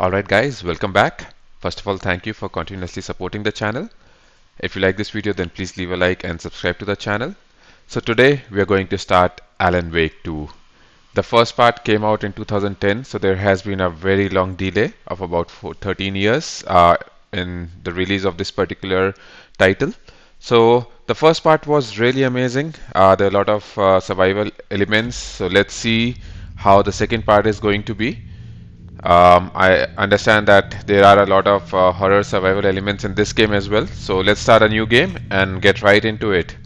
Alright guys, welcome back. First of all, thank you for continuously supporting the channel. If you like this video, then please leave a like and subscribe to the channel. So today we are going to start Alan Wake 2. The first part came out in 2010, so there has been a very long delay of about 13 years in the release of this particular title. So the first part was really amazing. There are a lot of survival elements. So let's see how the second part is going to be. I understand that there are a lot of horror survival elements in this game as well. So let's start a new game and get right into it.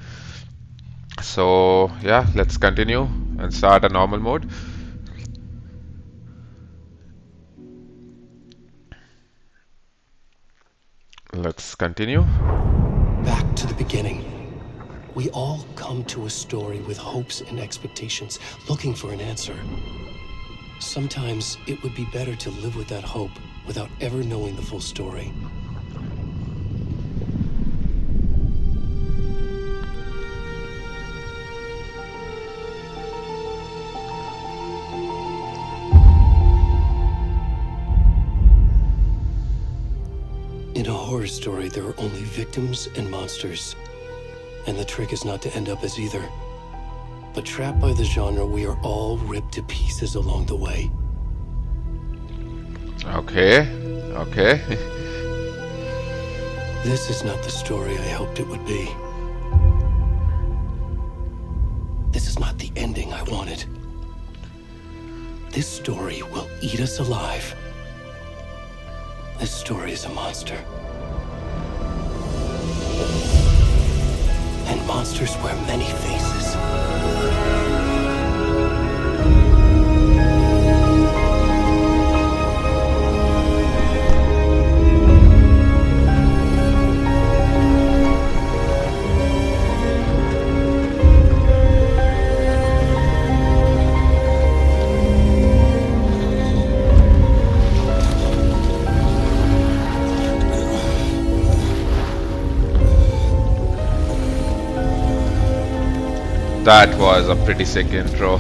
So yeah, let's continue and start a normal mode. Let's continue. Back to the beginning. We all come to a story with hopes and expectations, looking for an answer. Sometimes it would be better to live with that hope without ever knowing the full story. In a horror story, there are only victims and monsters. And the trick is not to end up as either. But trapped by the genre, we are all ripped to pieces along the way. Okay, okay. This is not the story I hoped it would be. This is not the ending I wanted. This story will eat us alive. This story is a monster. And monsters wear many faces. That was a pretty sick intro.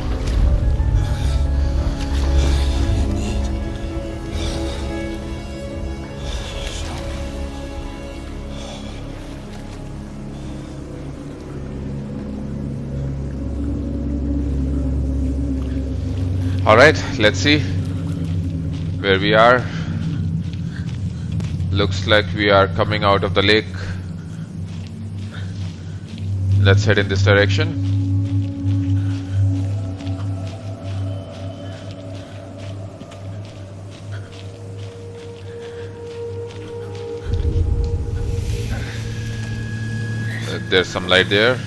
Alright, let's see where we are. Looks like we are coming out of the lake. Let's head in this direction. There's some light there.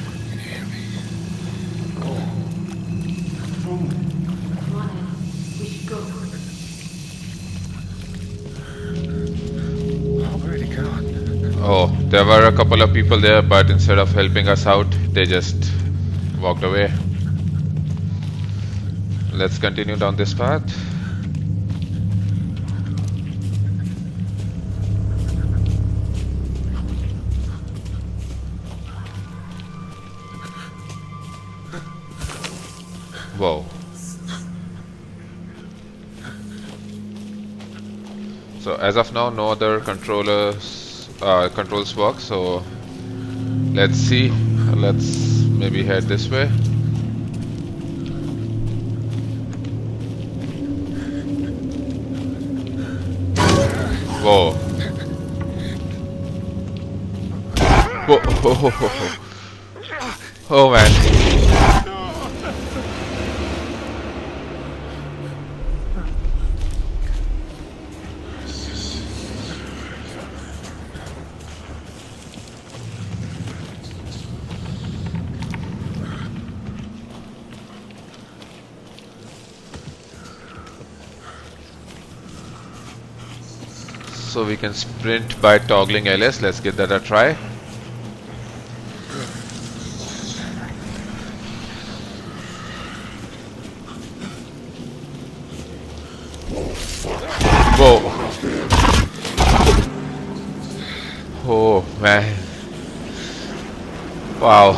Oh, there were a couple of people there, but instead of helping us out, they just walked away. Let's continue down this path. Whoa. So as of now, no other controls work, so let's see. Let's maybe head this way. Whoa. Whoa. Oh man. So we can sprint by toggling LS. Let's give that a try. Whoa. Oh man. Wow.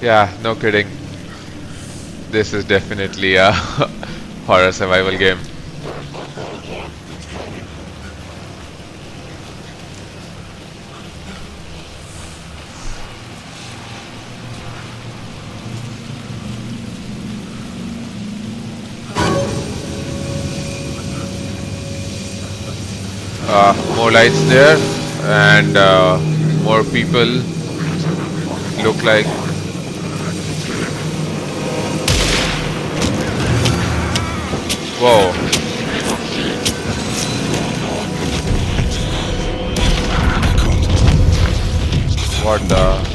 Yeah, no kidding. This is definitely a horror survival game. More lights there, and more people look like. Whoa. What the?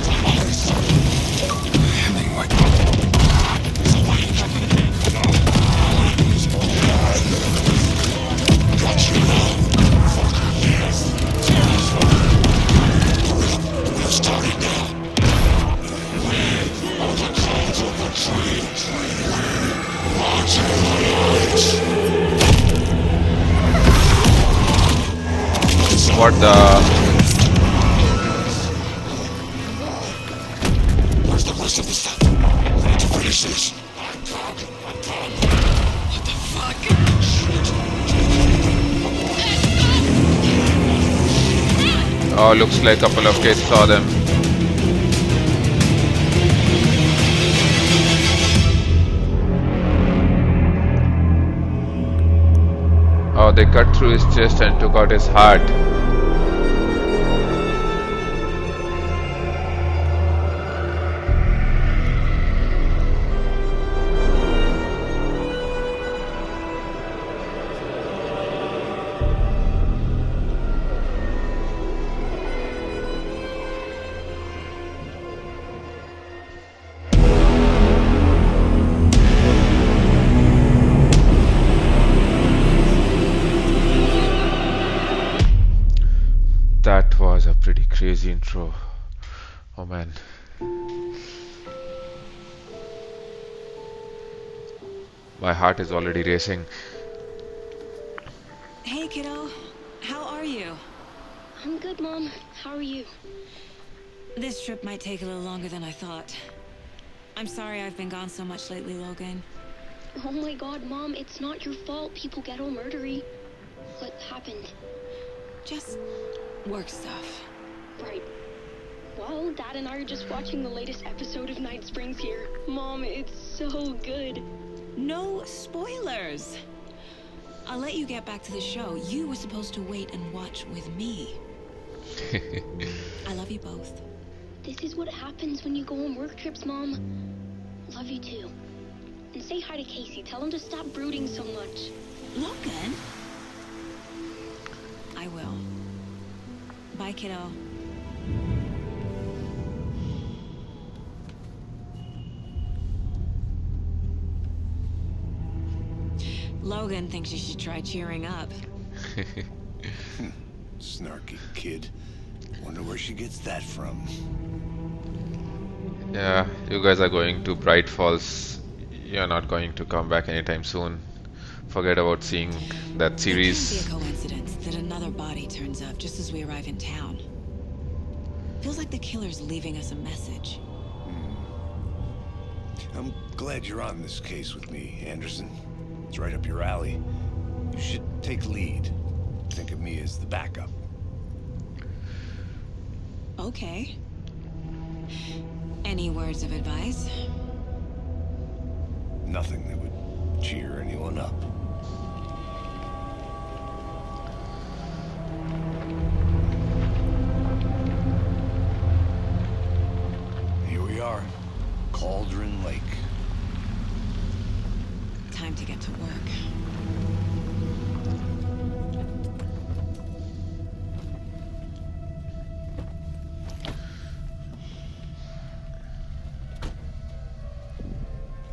What the? Where's the rest of the stuff? I need to finish this. What the fuck? Oh, looks like a couple of kids saw them. Oh, they cut through his chest and took out his heart. That was a pretty crazy intro. Oh man. My heart is already racing. Hey, kiddo. How are you? I'm good, Mom. How are you? This trip might take a little longer than I thought. I'm sorry I've been gone so much lately, Logan. Oh my god, Mom, it's not your fault people get all murdery. What happened? Just work stuff. Right. Well, Dad and I are just watching the latest episode of Night Springs here. Mom, it's so good. No spoilers! I'll let you get back to the show. You were supposed to wait and watch with me. I love you both. This is what happens when you go on work trips, Mom. Love you too. And say hi to Casey. Tell him to stop brooding so much. Logan? I will. Bye, kiddo. Logan thinks you should try cheering up. Snarky kid. Wonder where she gets that from. Yeah, you guys are going to Bright Falls. You're not going to come back anytime soon. Forget about seeing that series. It can't be a coincidence that another body turns up just as we arrive in town. Feels like the killer's leaving us a message. I'm glad you're on this case with me, Anderson. It's right up your alley. You should take lead. Think of me as the backup. Okay. Any words of advice? Nothing that would cheer anyone up. Here we are. Cauldron Lake. Time to get to work.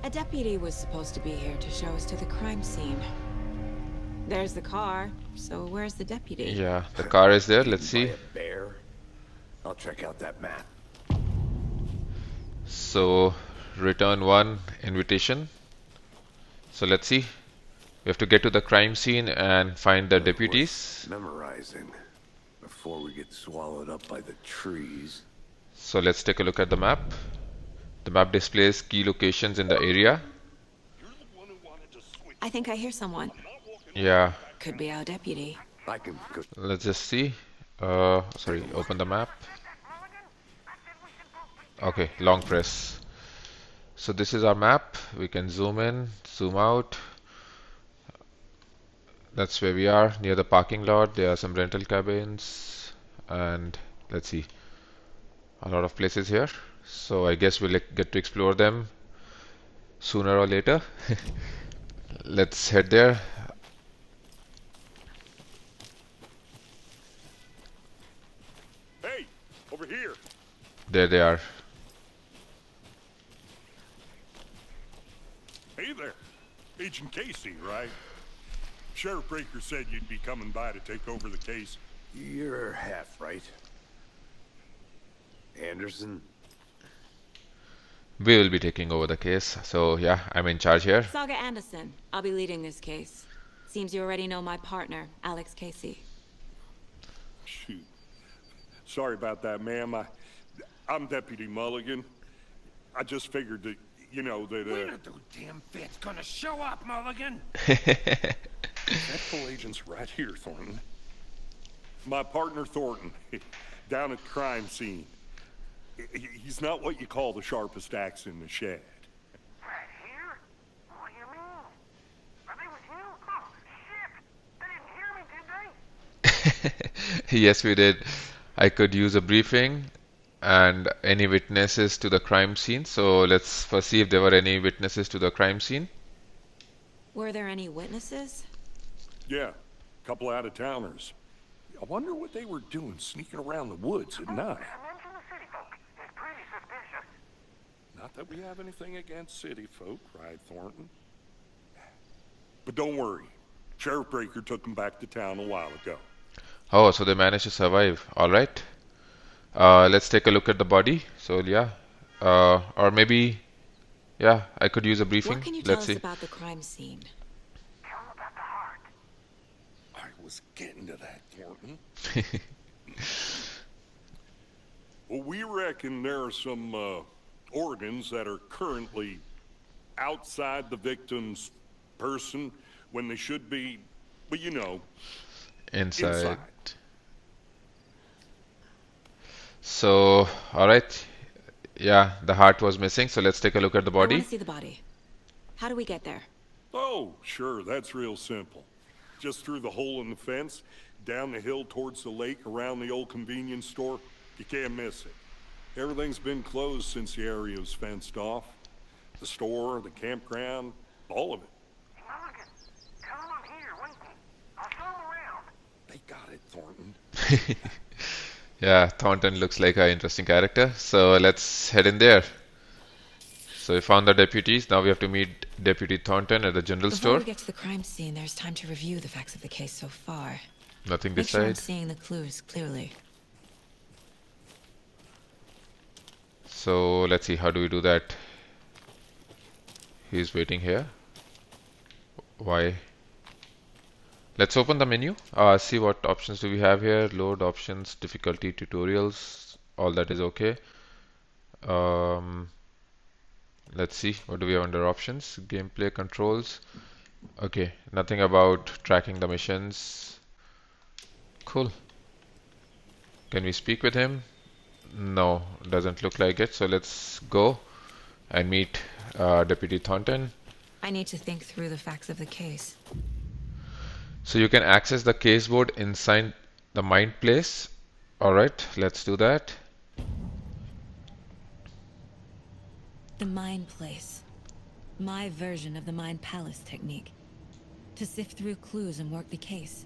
A deputy was supposed to be here to show us to the crime scene. There's the car, so where's the deputy? Yeah, the car is there. Let's see. By a bear? I'll check out that map. So, return one invitation. So let's see. We have to get to the crime scene and find the deputies. Memorizing before we get swallowed up by the trees. So let's take a look at the map. The map displays key locations in the area. I think I hear someone. Yeah, Could be our deputy. I can go. let's just see. Sorry, open the map. Okay, long press. So this is our map. We can zoom in, zoom out. That's where we are, near the parking lot. There are some rental cabins, and let's see, a lot of places here. So I guess we'll get to explore them sooner or later. Let's head there. Hey, over here. There they are. Hey there. Agent Casey, right? Sheriff Breaker said you'd be coming by to take over the case. You're half right. Anderson? We will be taking over the case. So yeah, I'm in charge here. Saga Anderson. I'll be leading this case. Seems you already know my partner, Alex Casey. Shoot. Sorry about that, ma'am. I'm Deputy Mulligan. I just figured that, you know, that, When are those damn feds gonna show up, Mulligan? that full agent's right here, Thornton. My partner, Thornton, down at the crime scene. He's not what you call the sharpest axe in the shed. Right here? What do you mean? Are they with you? Oh, shit! They didn't hear me, did they? Yes, we did. I could use a briefing and any witnesses to the crime scene. So let's first see if there were any witnesses to the crime scene. Were there any witnesses? Yeah, a couple out-of-towners. I wonder what they were doing sneaking around the woods at night. Mention the city folk. It's pretty suspicious. Not that we have anything against city folk, right, Thornton? But don't worry. Sheriff Breaker took them back to town a while ago. Oh, so they managed to survive. All right. Let's take a look at the body. So yeah, or maybe, yeah, I could use a briefing. What can you tell Let's us see. about the crime scene? Tell them about the heart. I was getting to that, Thornton. Well, we reckon there are some organs that are currently outside the victim's person when they should be, well, you know, Inside. So, all right. Yeah, the heart was missing. So let's take a look at the I want body. to see the body. How do we get there? Oh, sure, that's real simple. Just through the hole in the fence, down the hill towards the lake, around the old convenience store. You can't miss it. Everything's been closed since the area was fenced off. The store, the campground, all of it. Mulligan, tell them I'm here, waiting. I'll show them around. They got it, Thornton. Yeah, Thornton looks like an interesting character. So let's head in there. So we found the deputies. Now we have to meet Deputy Thornton at the general Before store. we get to the crime scene, there's time to review the facts of the case so far. Nothing Make this sure I'm side. seeing the clues clearly. So let's see, how do we do that? He's waiting here. Why? Let's open the menu. See what options do we have here. Load options, difficulty, tutorials. All that is okay. Let's see, what do we have under options? Gameplay controls. Okay, nothing about tracking the missions. Cool. Can we speak with him? No, doesn't look like it. So let's go and meet Deputy Thornton. I need to think through the facts of the case. So you can access the case board inside the Mind Place. Alright, let's do that. The Mind Place. My version of the Mind Palace technique. To sift through clues and work the case.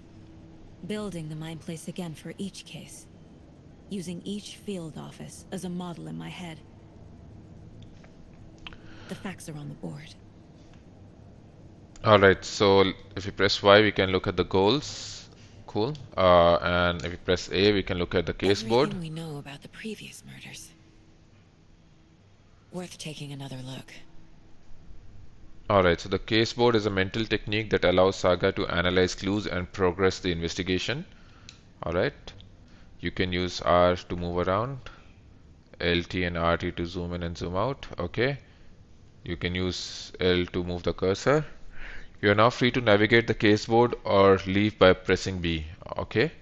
Building the Mind Place again for each case. Using each field office as a model in my head. The facts are on the board. Alright, so if we press Y, we can look at the goals. Cool. And if we press A, we can look at the case board. Everything we know about the previous murders. Worth taking another look. Alright, so the case board is a mental technique that allows Saga to analyze clues and progress the investigation. Alright. You can use R to move around, LT and RT to zoom in and zoom out. Okay. You can use L to move the cursor. You are now free to navigate the caseboard or leave by pressing B. Okay.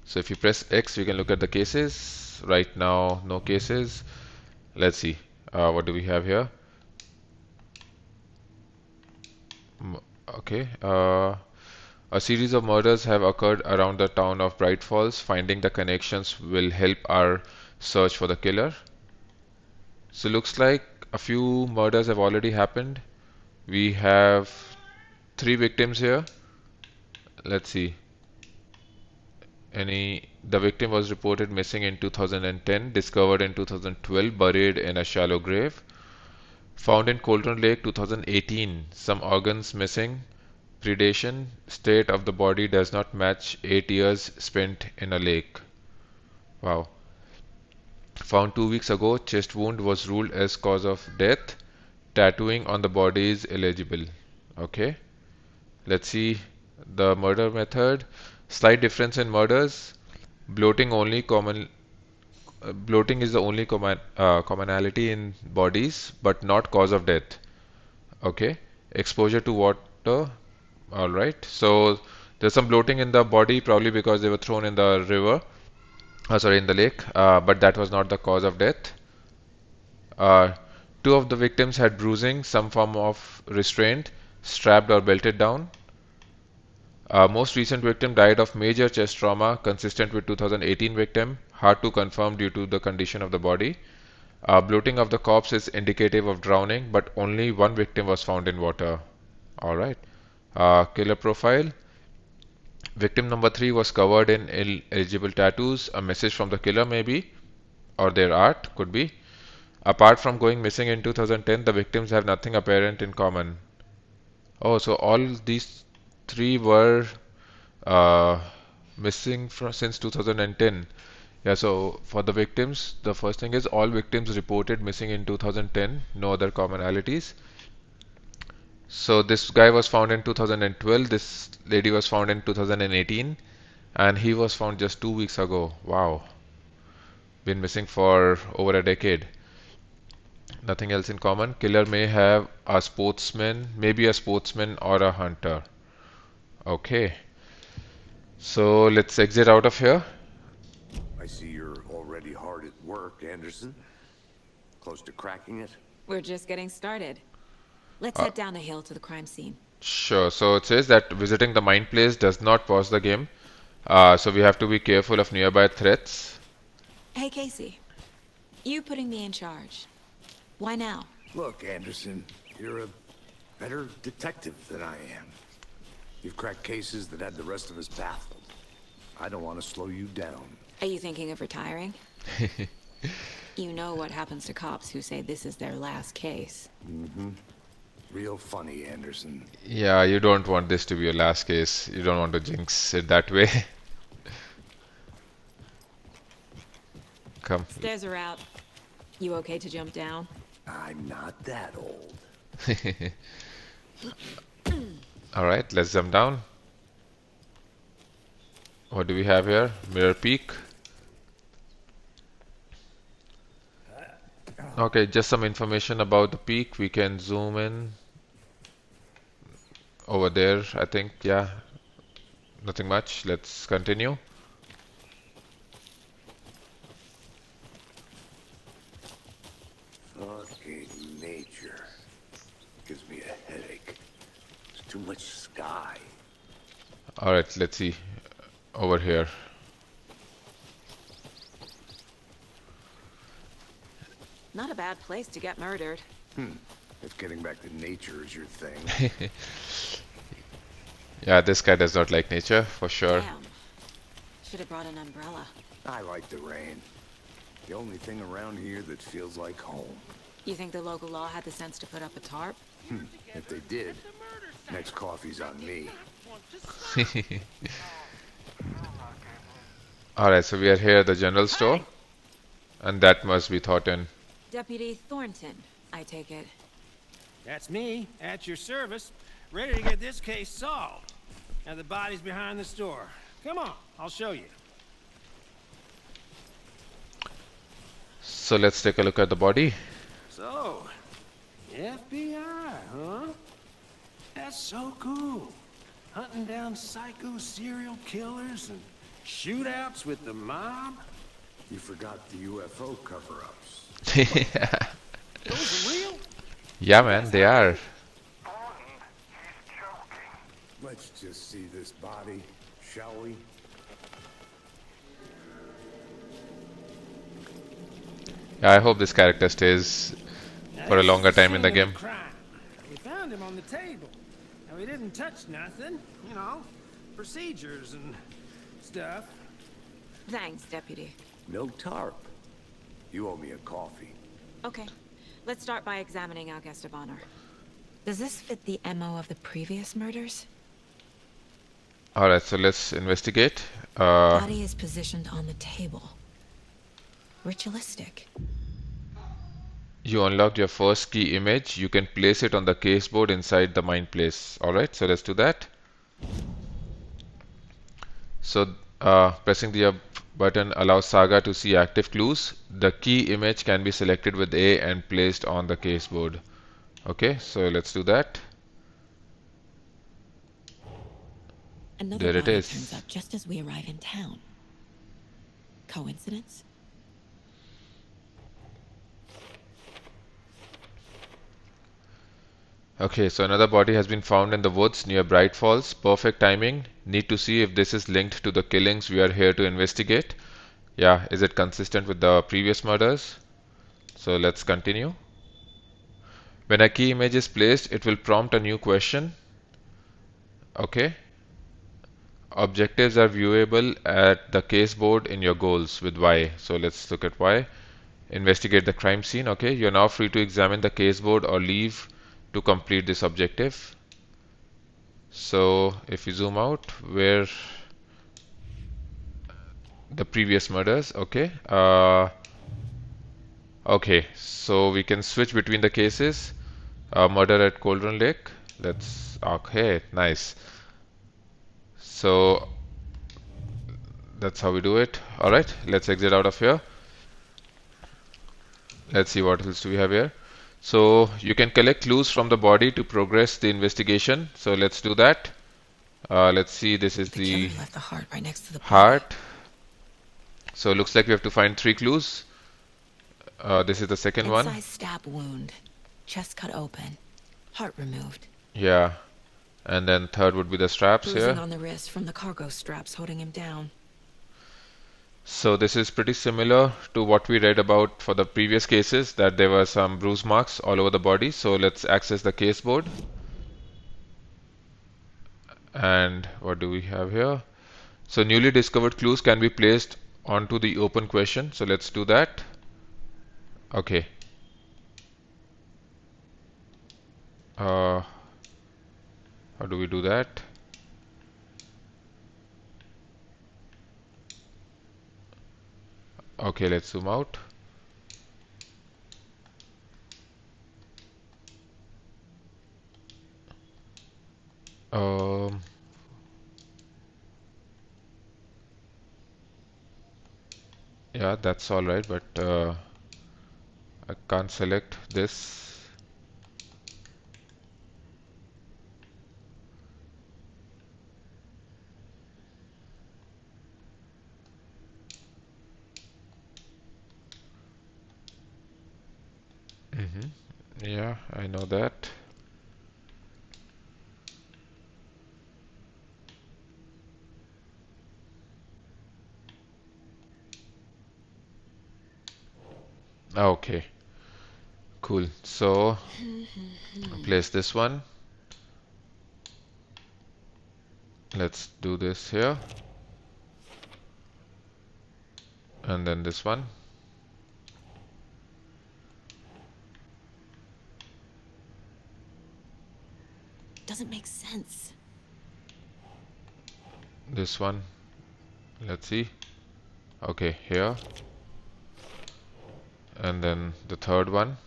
So if you press X, we can look at the cases. Right now, no cases. Let's see. What do we have here? Okay. A series of murders have occurred around the town of Bright Falls. Finding the connections will help our search for the killer. So looks like a few murders have already happened. We have 3 victims here. Let's see. The victim was reported missing in 2010, discovered in 2012, buried in a shallow grave. Found in Cauldron Lake 2018, some organs missing. Predation, state of the body does not match 8 years spent in a lake. Wow. Found 2 weeks ago, chest wound was ruled as cause of death. Tattooing on the body is illegible. Okay. Let's see the murder method. Slight difference in murders. Bloating is the only commonality in bodies, but not cause of death. Okay. Exposure to water. All right. So there's some bloating in the body, probably because they were thrown in the river. Sorry, in the lake. But that was not the cause of death. Uh, 2 of the victims had bruising, some form of restraint, strapped or belted down. Most recent victim died of major chest trauma consistent with 2018 victim. Hard to confirm due to the condition of the body. Bloating of the corpse is indicative of drowning, but only 1 victim was found in water. Alright. Killer profile. Victim number 3 was covered in illegible tattoos. A message from the killer, maybe, or their art, could be. Apart from going missing in 2010, the victims have nothing apparent in common. Oh, so all these 3 were uh, missing since 2010. Yeah, so for the victims, the first thing is all victims reported missing in 2010, no other commonalities. So this guy was found in 2012, this lady was found in 2018, and he was found just 2 weeks ago. Wow, been missing for over a decade. Nothing else in common. Killer may have a sportsman, maybe a sportsman or a hunter. Okay, so let's exit out of here. I see you're already hard at work, Anderson. Close to cracking it? We're just getting started. Let's head down the hill to the crime scene. Sure, so it says that visiting the mine place does not pause the game. So we have to be careful of nearby threats. Hey, Casey. You putting me in charge. Why now? Look, Anderson, you're a better detective than I am. You've cracked cases that had the rest of us baffled. I don't want to slow you down. Are you thinking of retiring? You know what happens to cops who say this is their last case. Mm-hmm. Real funny, Anderson. Yeah, you don't want this to be your last case. You don't want to jinx it that way. Come. Stairs are out. You okay to jump down? I'm not that old. Alright, let's jump down. What do we have here? Mirror peak. Okay, just some information about the peak. We can zoom in over there, I think. Yeah, nothing much. Let's continue. Fucking nature. Gives me a headache. There's too much sky. Alright, let's see. Over here. Not a bad place to get murdered. If getting back to nature is your thing. Yeah, this guy does not like nature, for sure. Damn. Should have brought an umbrella. I like the rain. The only thing around here that feels like home. You think the local law had the sense to put up a tarp? If they did, next coffee's on me. Alright, so we are here at the general store. And that must be Thornton. Deputy Thornton, I take it. That's me, at your service, ready to get this case solved. Now the body's behind the store. Come on, I'll show you. So let's take a look at the body. So, FBI, huh? That's so cool. Hunting down psycho serial killers and shootouts with the mob. You forgot the UFO cover-ups. Those are real? Yeah, man, they are. Gordon, he's joking. Let's just see this body, shall we? Yeah, I hope this character stays Now, for a this longer is the time in the scene of game. crime. We found him on the table. And we didn't touch nothing. You know, procedures and stuff. Thanks, Deputy. No tarp. You owe me a coffee. Okay, let's start by examining our guest of honor. Does this fit the MO of the previous murders? Alright, so let's investigate. Body is positioned on the table. Ritualistic. You unlocked your first key image. You can place it on the caseboard inside the mind place. Alright, so let's do that. So pressing the up button allows Saga to see active clues. The key image can be selected with A and placed on the caseboard. Okay, so let's do that. Another There it body is. turns up just as we arrive in town. Coincidence? Okay, so another body has been found in the woods near Bright Falls. Perfect timing. Need to see if this is linked to the killings we are here to investigate. Yeah, is it consistent with the previous murders? So let's continue. When a key image is placed, it will prompt a new question. Okay. Objectives are viewable at the caseboard in your goals with Y. So let's look at Y. Investigate the crime scene. Okay, you're now free to examine the caseboard or leave to complete this objective. So if you zoom out, where the previous murders, okay. Okay, so we can switch between the cases. Murder at Cauldron Lake. Let's, okay, nice. So that's how we do it. Alright, let's exit out of here. Let's see what else do we have here. So you can collect clues from the body to progress the investigation. So let's do that. Let's see, this is the killer left the heart right next to the body. heart. So it looks like we have to find 3 clues. This is the second one. Incised stab wound. Chest cut open. Heart removed. Yeah. And then third would be the straps Bruising here. on the wrist from the cargo straps holding him down. So this is pretty similar to what we read about for the previous cases, that there were some bruise marks all over the body. So let's access the caseboard. And what do we have here? So newly discovered clues can be placed onto the open question. So let's do that. Okay. How do we do that? Okay, let's zoom out. Yeah, that's all right, but I can't select this. Yeah, I know that. Okay, cool. So place this one. Let's do this here. And then this one. Doesn't make sense. This one. Let's see. Okay, here. And then the third one.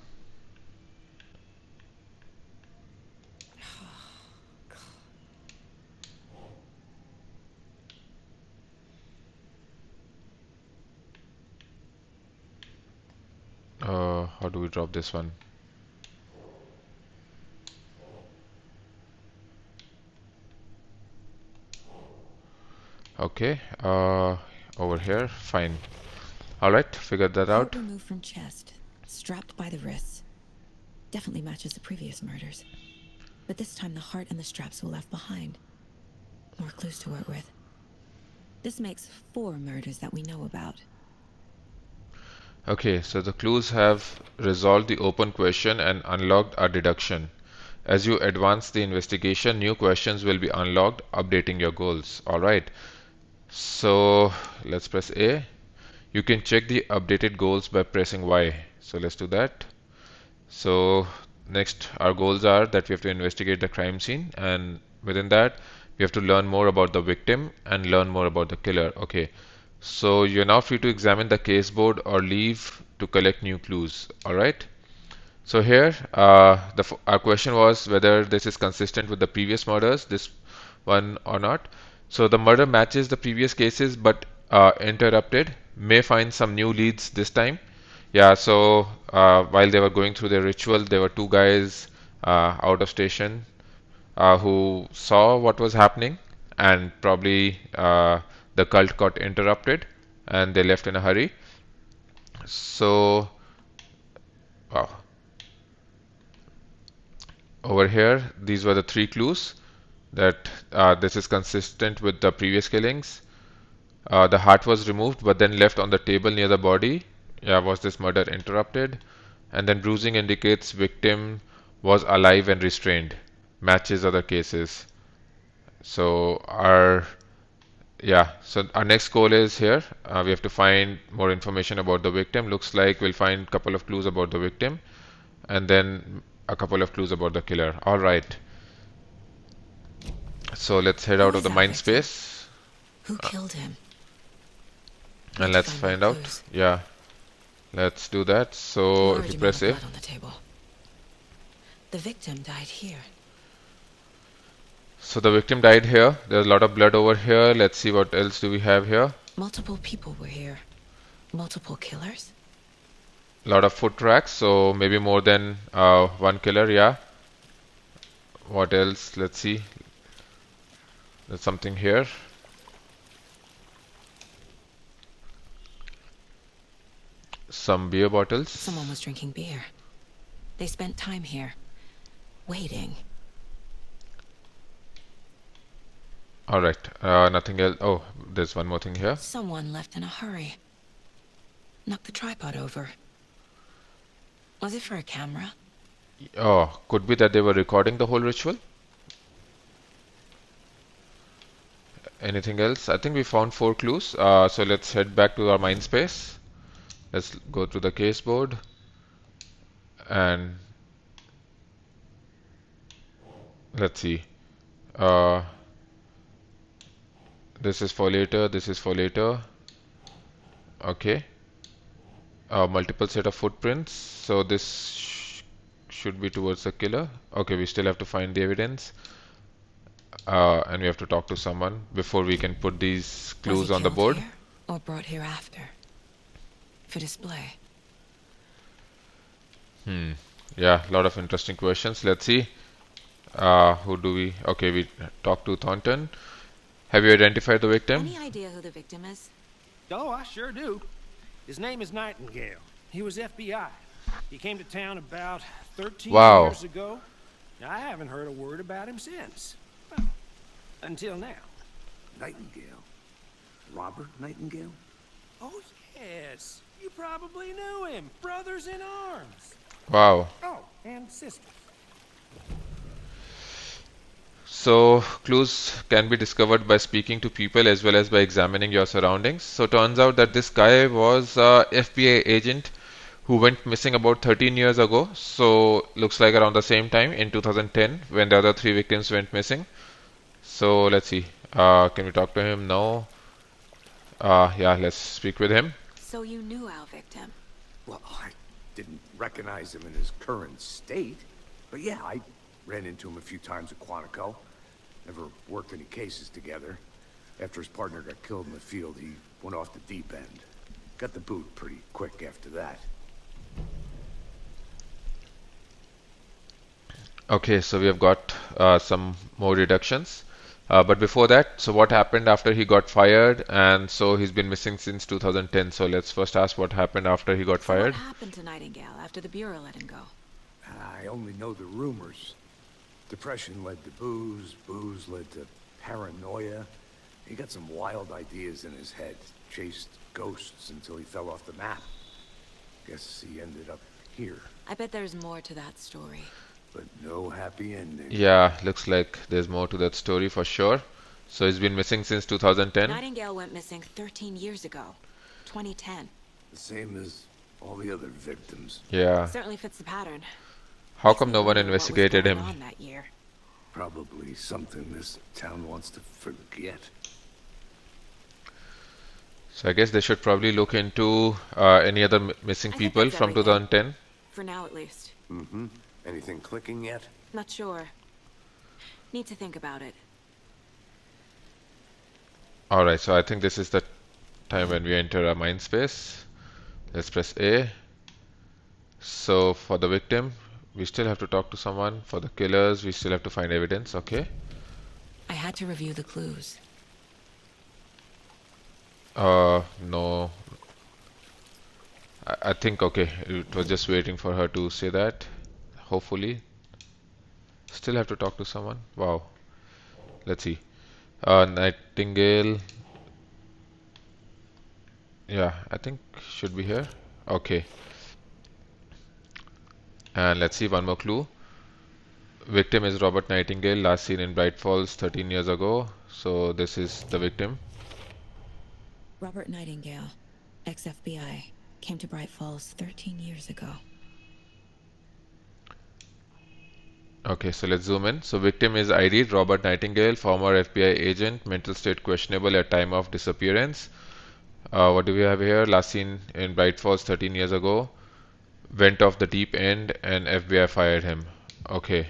How do we drop this one? Okay, over here, fine. Alright, figured that Heart out. removed from chest, strapped by the wrists. Definitely matches the previous murders. But this time the heart and the straps were left behind. More clues to work with. This makes 4 murders that we know about. Okay, so the clues have resolved the open question and unlocked our deduction. As you advance the investigation, new questions will be unlocked, updating your goals. Alright, so let's press A. You can check the updated goals by pressing Y. So let's do that. So next, our goals are that we have to investigate the crime scene, and within that, we have to learn more about the victim and learn more about the killer. Okay, so you're now free to examine the case board or leave to collect new clues. All right. So here, our question was whether this is consistent with the previous murders, this one or not. So the murder matches the previous cases, but interrupted. May find some new leads this time. Yeah, so while they were going through their ritual, there were 2 guys out of station who saw what was happening, and probably the cult got interrupted and they left in a hurry. So, wow. Over here, these were the 3 clues that this is consistent with the previous killings. The heart was removed but then left on the table near the body. Yeah, was this murder interrupted? And then bruising indicates victim was alive and restrained. Matches other cases. So our next goal is here. We have to find more information about the victim. Looks like we'll find a couple of clues about the victim and then a couple of clues about the killer. All right. So let's head Who out of is the our mind victim? space Who killed him? and Need to let's find more find out. clues. Yeah, let's do that. So if Large you amount press of A, blood on the table. The victim died here. so the victim died here. There's a lot of blood over here. Let's see what else do we have here. Multiple people were here. Multiple killers? A lot of foot tracks, so maybe more than one killer. Yeah. What else? Let's see. There's something here. Some beer bottles. Someone was drinking beer. They spent time here, waiting. All right. Nothing else. Oh, there's one more thing here. Someone left in a hurry. Knocked the tripod over. Was it for a camera? Oh, could be that they were recording the whole ritual. Anything else? I think we found 4 clues. So let's head back to our mind space. Let's go to the case board and let's see. Uh, this is for later. This is for later. Okay. Multiple set of footprints. So this should be towards the killer. Okay, we still have to find the evidence. And we have to talk to someone before we can put these clues Was he on the killed board. here or brought here after? For display. Yeah, a lot of interesting questions. Let's see. Who do we? Okay, we talked to Thornton. Have you identified the victim? Any idea who the victim is? Oh, I sure do. His name is Nightingale. He was FBI. He came to town about 13 Wow. years ago. I haven't heard a word about him since. Well, until now. Nightingale? Robert Nightingale? Oh, yes. You probably knew him. Brothers in arms. Wow. Oh, and sisters. So clues can be discovered by speaking to people as well as by examining your surroundings. So turns out that this guy was a FBI agent who went missing about 13 years ago. So looks like around the same time in 2010 when the other 3 victims went missing. So let's see. Can we talk to him? No. Yeah, let's speak with him. So you knew our victim. Well, I didn't recognize him in his current state. But yeah, I ran into him a few times at Quantico. Never worked any cases together. After his partner got killed in the field, he went off the deep end. Got the boot pretty quick after that. Okay, so we have got some more deductions. But before that, so what happened after he got fired? And so he's been missing since 2010. So let's first ask what happened after he got So what fired. happened to Nightingale after the Bureau let him go? I only know the rumors. Depression led to booze, booze led to paranoia. He got some wild ideas in his head, chased ghosts until he fell off the map. Guess he ended up here, I bet there's more to that story. but no happy ending. Yeah, looks like there's more to that story for sure. So he's been missing since 2010. Nightingale went missing 13 years ago. 2010. The same as all the other victims. Yeah. Certainly fits the pattern. How Makes come me no one wonder what was investigated going him? on that year. Probably something this town wants to forget. So I guess they should probably look into any other missing I think people that's from everything. 2010. For now, at least. Mm-hmm. Anything clicking yet? Not sure. Need to think about it. Alright, so I think this is the time when we enter our mind space. Let's press A. So for the victim, we still have to talk to someone. For the killers, we still have to find evidence. Okay. I had to review the clues. No. I think, okay, it was just waiting for her to say that. Hopefully. Still have to talk to someone. Wow. Let's see. Nightingale. Yeah, I think should be here. Okay. And let's see one more clue. Victim is Robert Nightingale, last seen in Bright Falls 13 years ago. So this is the victim. Robert Nightingale, ex-FBI, came to Bright Falls 13 years ago. Okay, so let's zoom in. So victim is ID'd Robert Nightingale, former FBI agent, mental state questionable at time of disappearance. What do we have here? Last seen in Bright Falls 13 years ago. Went off the deep end and FBI fired him. Okay.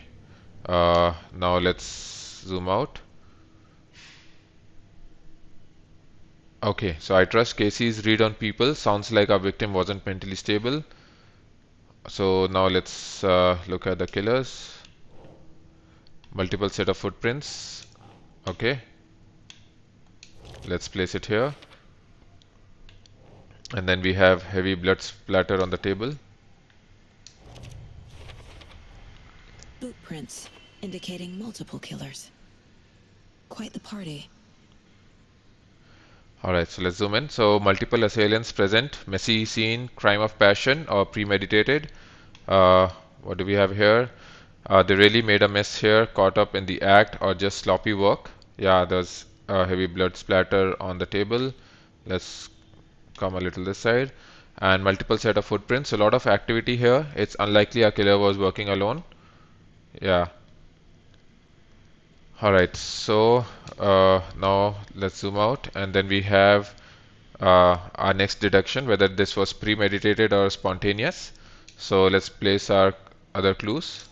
Now let's zoom out. Okay, so I trust Casey's read on people. Sounds like our victim wasn't mentally stable. So now let's look at the killers. Multiple set of footprints. Okay. Let's place it here. And then we have heavy blood splatter on the table. Boot prints indicating multiple killers. Quite the party. Alright, so let's zoom in. So multiple assailants present, messy scene, crime of passion or premeditated. What do we have here? They really made a mess here, caught up in the act or just sloppy work. Yeah, there's heavy blood splatter on the table. Let's come a little this side. And multiple set of footprints. So a lot of activity here. It's unlikely a killer was working alone. Yeah. Alright, so now let's zoom out and then we have our next deduction, whether this was premeditated or spontaneous. So let's place our other clues.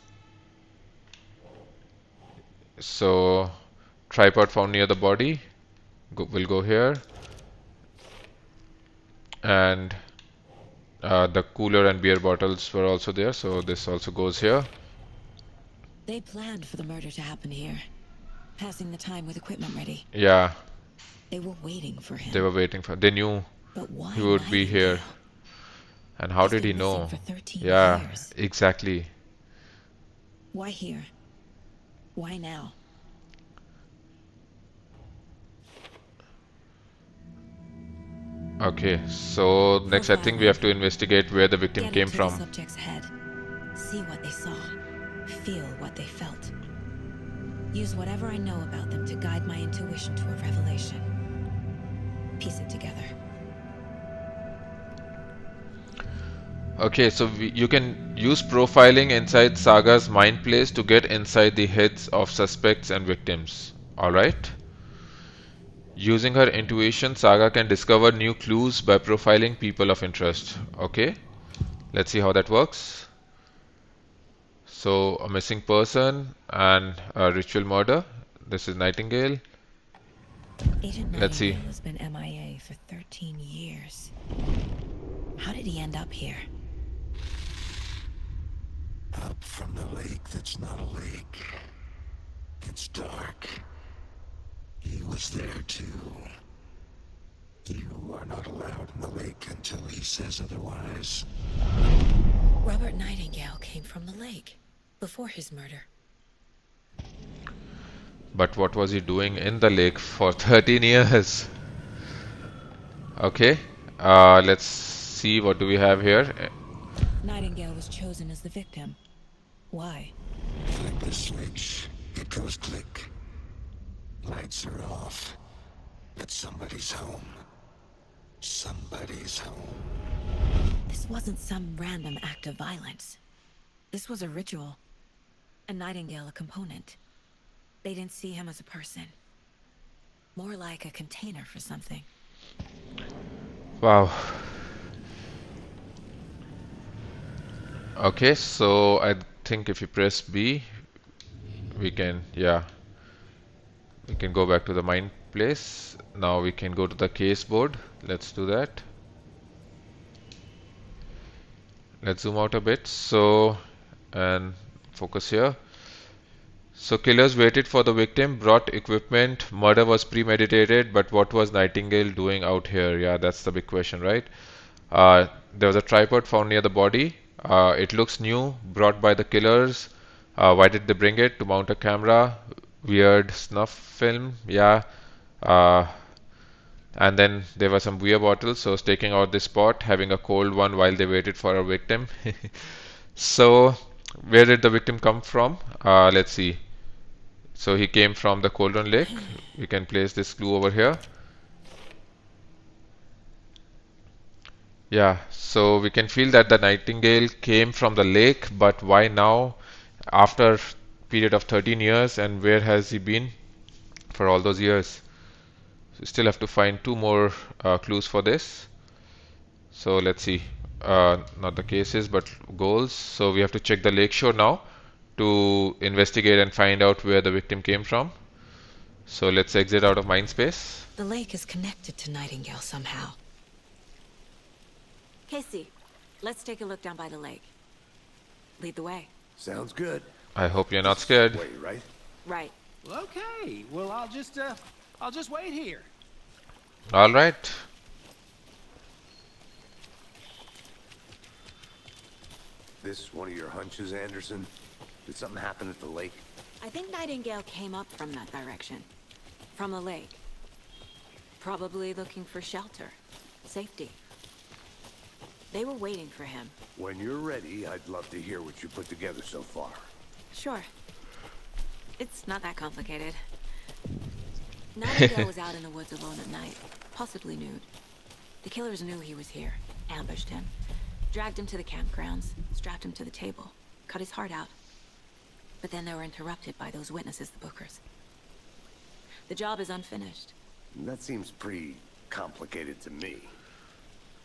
So tripod found near the body, we'll go here, and the cooler and beer bottles were also there, so this also goes here. They planned for the murder to happen here, passing the time with equipment ready. Yeah, They were waiting for him. they were waiting for, they knew But why he would be here. Nightingale? And how He's did he been missing know? for 13 Yeah, years. exactly. Why here? Why now? Okay, so next I think we have to investigate where the victim Get came into the from. subject's head. See what they saw. Feel what they felt. Use whatever I know about them to guide my intuition to a revelation. Piece it together. Okay, so you can use profiling inside Saga's mind place to get inside the heads of suspects and victims. Alright? Using her intuition, Saga can discover new clues by profiling people of interest. Okay? Let's see how that works. So, a missing person and a ritual murder. This is Nightingale. Agent Let's see. Nightingale has been MIA for 13 years. How did he end up here? Up from the lake that's not a lake. It's dark. was there too. You are not allowed in the lake until he says otherwise. Robert Nightingale came from the lake before his murder. But what was he doing in the lake for 13 years? Okay, let's see what do we have here. Nightingale was chosen as the victim. Why? Flick the switch, it goes click. Lights are off, but somebody's home. Somebody's home. This wasn't some random act of violence. This was a ritual. And Nightingale a component. They didn't see him as a person. More like a container for something. Wow. Okay, so I think if you press B, we can, we can go back to the mind place. Now we can go to the case board. Let's do that. Let's zoom out a bit. So, and focus here. So killers waited for the victim, brought equipment, murder was premeditated, but what was Nightingale doing out here? Yeah, that's the big question, right? There was a tripod found near the body. It looks new, brought by the killers. Why did they bring it? To mount a camera? Weird snuff film, yeah. And then there were some beer bottles, so staking out this spot, having a cold one while they waited for a victim. So, where did the victim come from? Let's see. So he came from the Cauldron Lake. We can place this clue over here. Yeah, so we can feel that the Nightingale came from the lake, but why now? After period of 13 years, and where has he been for all those years? So still have to find two more clues for this. So let's see. Not the cases, but goals. So we have to check the lakeshore now to investigate and find out where the victim came from. So let's exit out of Mindspace. The lake is connected to Nightingale somehow. Casey, let's take a look down by the lake. Lead the way. Sounds good. I hope you're not scared. Wait, right? Right. Well, okay. Well, I'll just wait here. All right. This one of your hunches, Anderson? Did something happen at the lake? I think Nightingale came up from that direction. From the lake. Probably looking for shelter. Safety. They were waiting for him. When you're ready, I'd love to hear what you put together so far. Sure. It's not that complicated. Nightingale was out in the woods alone at night, possibly nude. The killers knew he was here, ambushed him, dragged him to the campgrounds, strapped him to the table, cut his heart out. But then they were interrupted by those witnesses, the Bookers. The job is unfinished. That seems pretty complicated to me.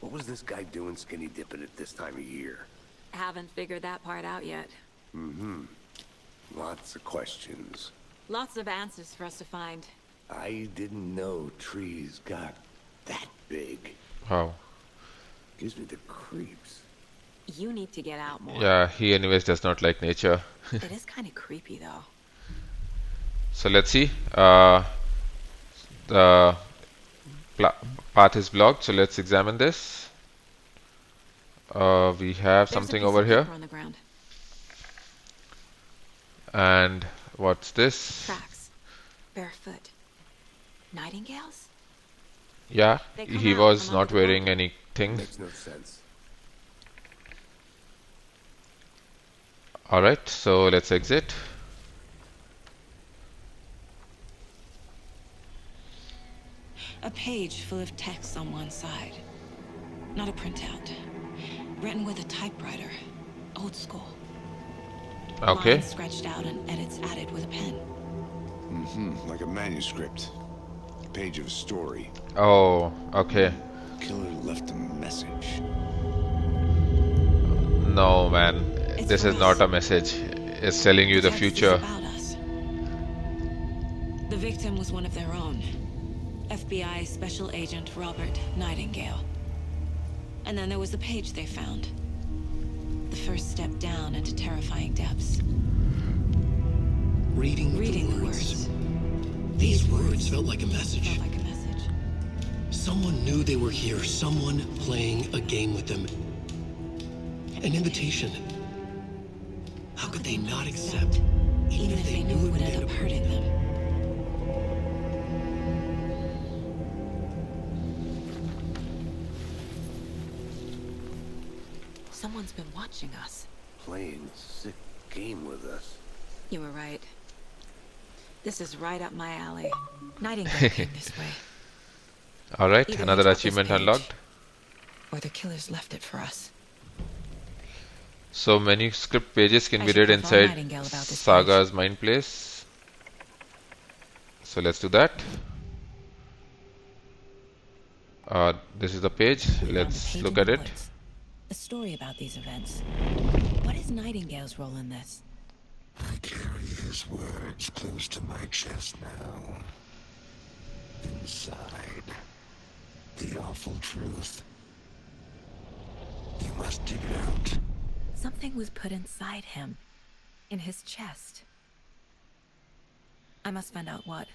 What was this guy doing skinny dipping at this time of year? Haven't figured that part out yet. Mm-hmm. Lots of questions. Lots of answers for us to find. I didn't know trees got that big. Wow. Gives me the creeps. You need to get out more. Yeah, he anyways does not like nature. It is kind of creepy though. So let's see. The path is blocked, so let's examine this. We have There's something a piece over of here. paper on the ground. And what's this? Tracks. Barefoot. Nightingales? Yeah, They come he out was from not under the wearing rock. anything. Makes no sense. Alright, so let's exit. A page full of text on one side. Not a printout. Written with a typewriter. Old school. Okay. Lines scratched out and edits added with a pen. Mm-hmm. Like a manuscript. Page of a story. Oh, okay. Killer left a message. No, man. It's This for is us. not a message. It's telling you the text is future. about us. The victim was one of their own. FBI Special Agent Robert Nightingale. And then there was the page they found. The first step down into terrifying depths. Reading Reading the the words. words. These words footsteps felt like a message. Felt like a message. Someone knew they were here, someone playing a game with them. An invitation. How could they not accept, Even if they knew it would end up hurting them. Someone's been watching us. Playing a sick game with us. You were right. This is right up my alley. Nightingale came this way. Alright, Either another he took this achievement page, unlocked. or the killers left it for us. So manuscript pages can I be should read inform inside Nightingale about this Saga's mind place. So let's do that. This is the page. We found a Let's page look in at the it. woods. A story about these events. What is Nightingale's role in this? I carry his words close to my chest now. Inside, the awful truth. You must dig it out. Something was put inside him. In his chest. I must find out what.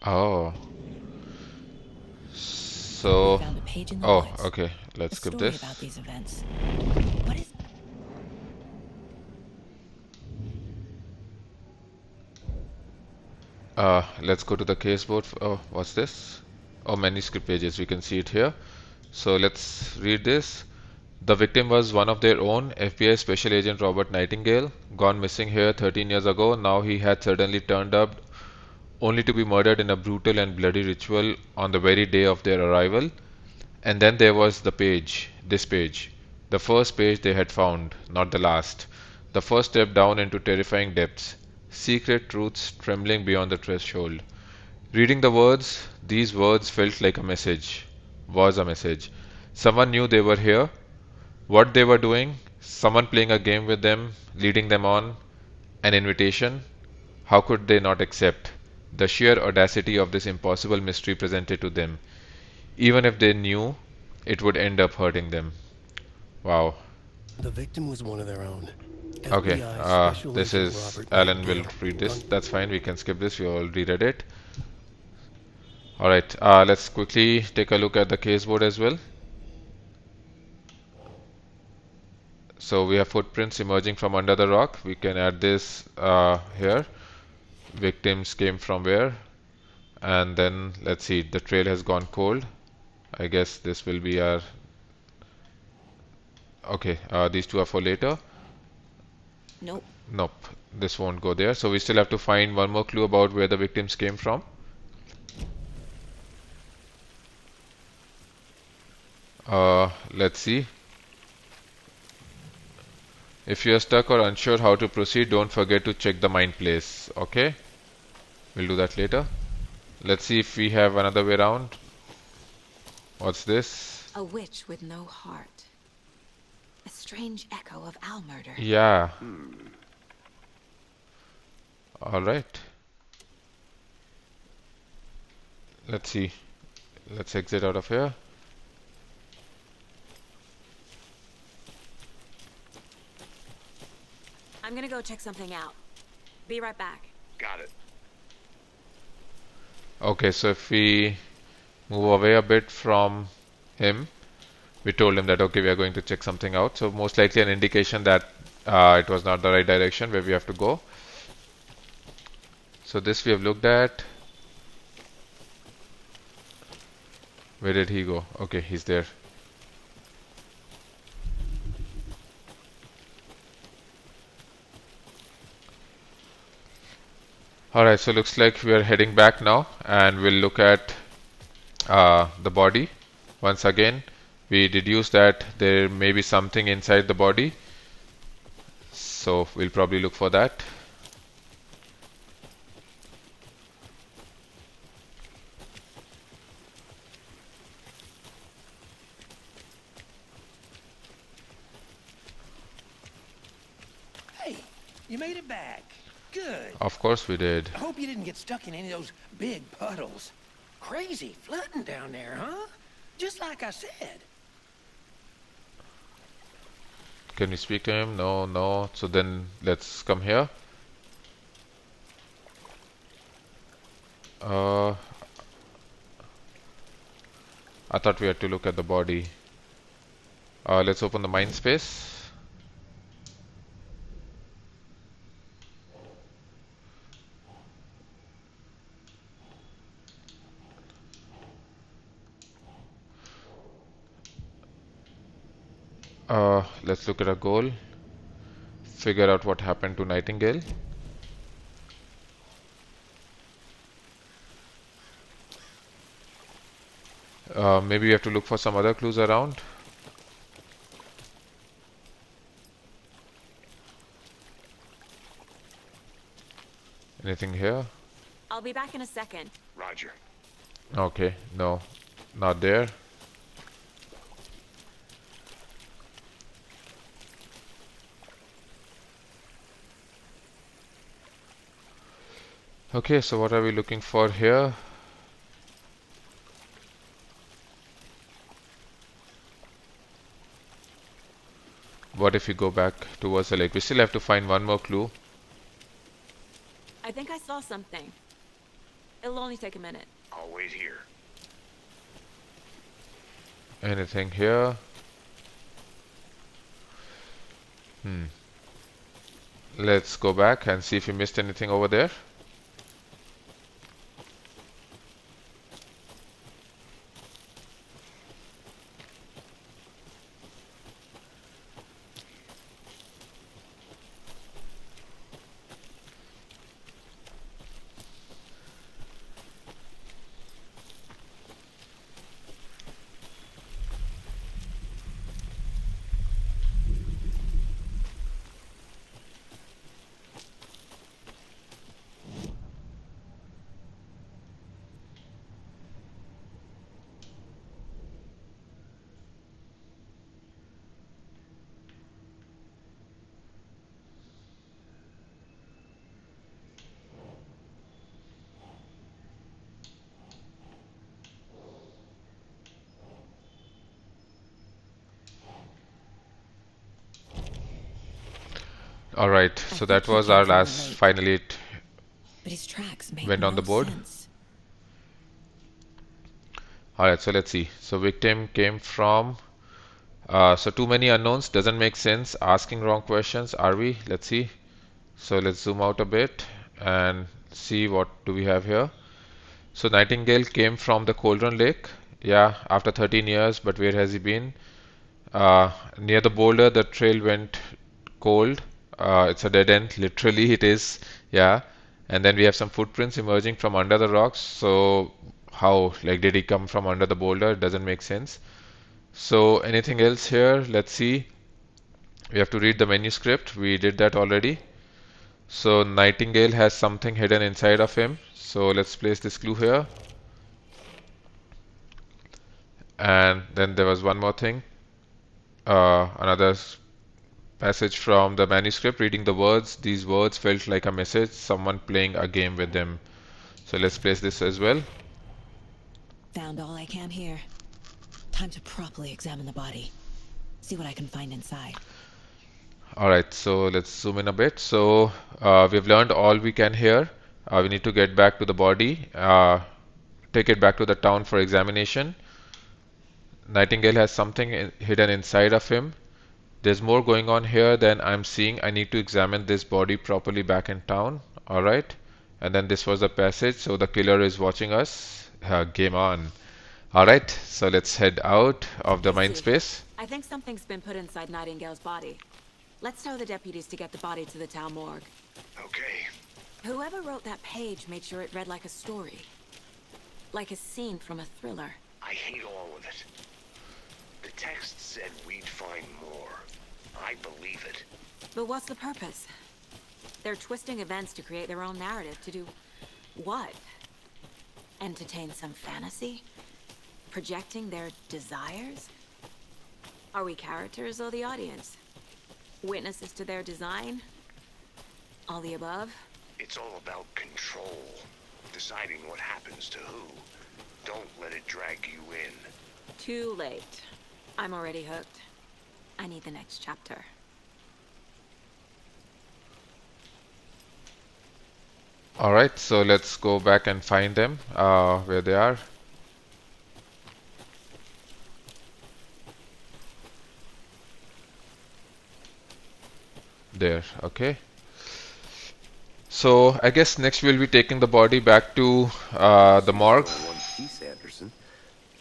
Oh. So. We found a page in the Oh, woods. okay. Let's A skip story this. about these events. What is... Let's go to the caseboard. Oh, what's this? Oh, manuscript pages. We can see it here. So let's read this. The victim was one of their own, FBI Special Agent Robert Nightingale, gone missing here 13 years ago. Now he had suddenly turned up, only to be murdered in a brutal and bloody ritual on the very day of their arrival. And then there was the page, this page. The first page they had found, not the last. The first step down into terrifying depths. Secret truths trembling beyond the threshold. Reading the words, these words felt like a message. Was a message. Someone knew they were here. What they were doing, someone playing a game with them, leading them on, an invitation. How could they not accept the sheer audacity of this impossible mystery presented to them, even if they knew it would end up hurting them? Wow. The victim was one of their own. Okay, FBI Special this Agent is Robert Alan will Nightingale. read this. That's fine, we can skip this, we already read it. Alright, let's quickly take a look at the caseboard as well. So we have footprints emerging from under the rock. We can add this here. Victims came from where? And then let's see, the trail has gone cold. I guess this will be our... Okay, these two are for later. Nope. Nope, this won't go there. So we still have to find one more clue about where the victims came from. Let's see. If you are stuck or unsure how to proceed, don't forget to check the mind place. Okay? We'll do that later. Let's see if we have another way around. What's this? A witch with no heart. A strange echo of owl murder. Yeah. Alright. Let's see. Let's exit out of here. I'm gonna go check something out. Be right back. Got it. Okay, so if we move away a bit from him, we told him that okay, we are going to check something out. So most likely an indication that it was not the right direction where we have to go. So this we have looked at. Where did he go? Okay, he's there. Alright, so looks like we are heading back now and we'll look at the body. Once again, we deduce that there may be something inside the body. So we'll probably look for that. Hey, you made it back. Good. Of course we did. I hope you didn't get stuck in any of those big puddles. Crazy flooding down there, huh? Just like I said. Can we speak to him? No, no. So then let's come here. I thought we had to look at the body. Let's open the mind space. Let's look at a goal. Figure out what happened to Nightingale. Maybe we have to look for some other clues around. Anything here? I'll be back in a second. Roger. Okay, no, not there. Okay, so what are we looking for here? What if we go back towards the lake? We still have to find one more clue. I think I saw something. It'll only take a minute. I'll wait here. Anything here? Let's go back and see if we missed anything over there. Alright, so that was our last, finally it But his tracks make went on the no board. sense. Alright, so let's see. So victim came from, so too many unknowns doesn't make sense. Asking wrong questions, are we? Let's see. So let's zoom out a bit and see what do we have here. So Nightingale came from the Cauldron Lake. Yeah, after 13 years, but where has he been? Near the boulder, the trail went cold. It's a dead end, literally it is. Yeah, and then we have some footprints emerging from under the rocks. So how, like, did he come from under the boulder? It doesn't make sense. So anything else here? Let's see. We have to read the manuscript. We did that already. So Nightingale has something hidden inside of him. So let's place this clue here. And then there was one more thing. Another passage from the manuscript, reading the words. These words felt like a message, someone playing a game with them. So let's place this as well. Found all I can here. Time to properly examine the body. See what I can find inside. Alright, so let's zoom in a bit. So we've learned all we can here. We need to get back to the body, take it back to the town for examination. Nightingale has something hidden inside of him. There's more going on here than I'm seeing. I need to examine this body properly back in town. Alright. And then this was the passage. So the killer is watching us. Game on. Alright. So let's head out of the mind space. I think something's been put inside Nightingale's body. Let's tell the deputies to get the body to the town morgue. Okay. Whoever wrote that page made sure it read like a story. Like a scene from a thriller. I hate all of it. The text said we'd find more. I believe it. But what's the purpose? They're twisting events to create their own narrative. To do what? Entertain some fantasy? Projecting their desires? Are we characters or the audience? Witnesses to their design? All the above? It's all about control. Deciding what happens to who. Don't let it drag you in. Too late. I'm already hooked. I need the next chapter. Alright, so let's go back and find them, where they are. there. Okay. So I guess next we'll be taking the body back to the morgue. One piece, Anderson.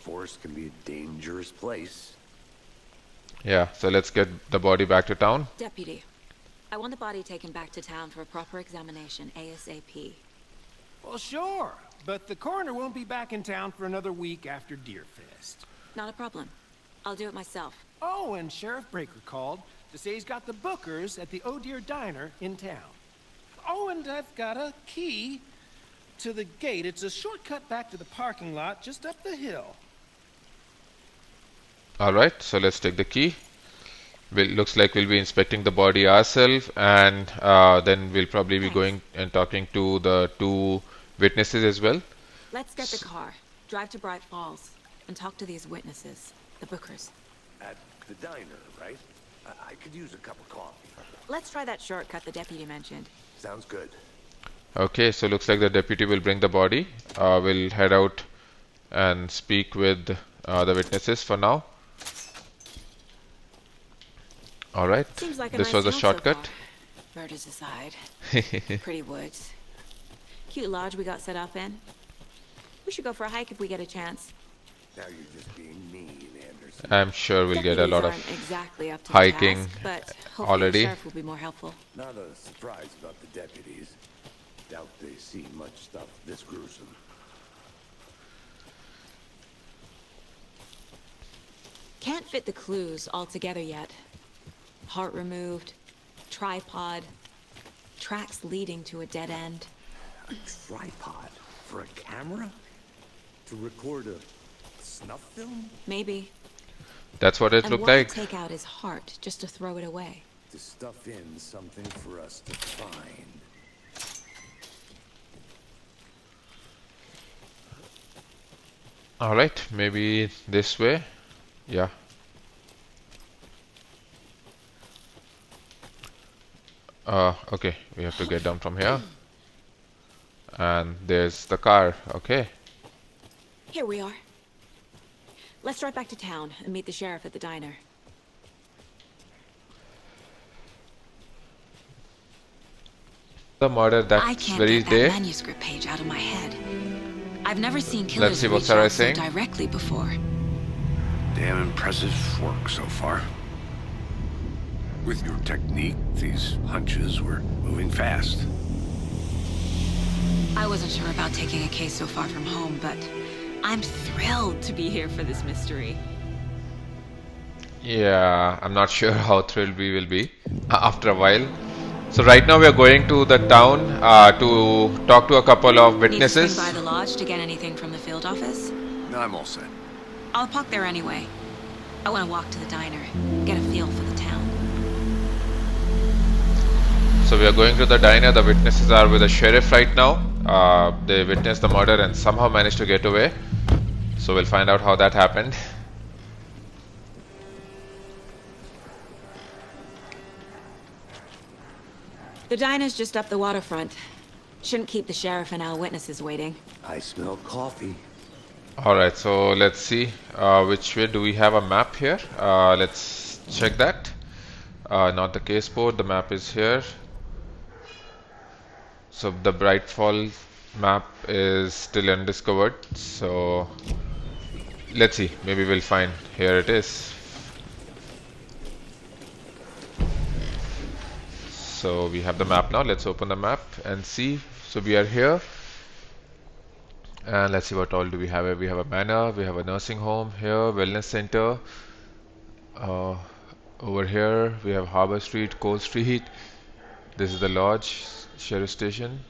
Forest can be a dangerous place. Yeah, so let's get the body back to town. Deputy, I want the body taken back to town for a proper examination ASAP. Well, sure, but the coroner won't be back in town for another week after Deerfest. Not a problem. I'll do it myself. Oh, and Sheriff Breaker called to say he's got the bookers at the Oh Dear Diner in town. Oh, and I've got a key to the gate. It's a shortcut back to the parking lot just up the hill. Alright, so let's take the key. Looks like we'll be inspecting the body ourselves, and then we'll probably be going and talking to the two witnesses as well. Let's get the car, drive to Bright Falls, and talk to these witnesses, the bookers. At the diner, right? I could use a cup of coffee. Let's try that shortcut the deputy mentioned. Sounds good. Okay, so looks like the deputy will bring the body. We'll head out and speak with the witnesses for now. Alright, Seems like a this nice was a town so shortcut. far. Murders aside. Pretty woods. Cute lodge we got set up in. We should go for a hike if we get a chance. Now you're just being mean, Anderson. I'm sure we'll get a Deputies lot of aren't exactly up to hiking the task, but hopefully already. the sheriff will be more helpful. Not a surprise about the deputies. Doubt they've seen much stuff this gruesome. Can't fit the clues all together yet. Heart removed, tripod, tracks leading to a dead end. A tripod for a camera? To record a snuff film? Maybe. That's what it And looked why like. take out his heart just to throw it away? To stuff in something for us to find. Alright, maybe this way. Yeah. Okay, we have to get down from here. And there's the car. Okay. Here we are. Let's drive back to town and meet the sheriff at the diner. The murder I that can't very get that day. manuscript page out of my head. I've never seen Let's killers see what reach Sarah out is so saying. directly before. Damn impressive work so far. With your technique, these hunches were moving fast. I wasn't sure about taking a case so far from home, but I'm thrilled to be here for this mystery. Yeah, I'm not sure how thrilled we will be after a while. So right now we are going to the town to talk to a couple of Need to witnesses. swing by the lodge to get anything from the field office? No, I'm all set. I'll park there anyway. I want to walk to the diner, get a feel for the town. So we are going to the diner. The witnesses are with the sheriff right now. They witnessed the murder and somehow managed to get away. So we'll find out how that happened. The diner's just up the waterfront. Shouldn't keep the sheriff and our witnesses waiting. I smell coffee. Alright, so let's see which way. Do we have a map here? Let's check that. Not the case board, the map is here. So the Brightfall map is still undiscovered. So let's see, maybe we'll find. Here it is. So we have the map now. Let's open the map and see. So we are here. And let's see what all do we have here. We have a manor, we have a nursing home here, wellness center. Over here we have Harbor Street, Coal Street. This is the lodge, sheriff station.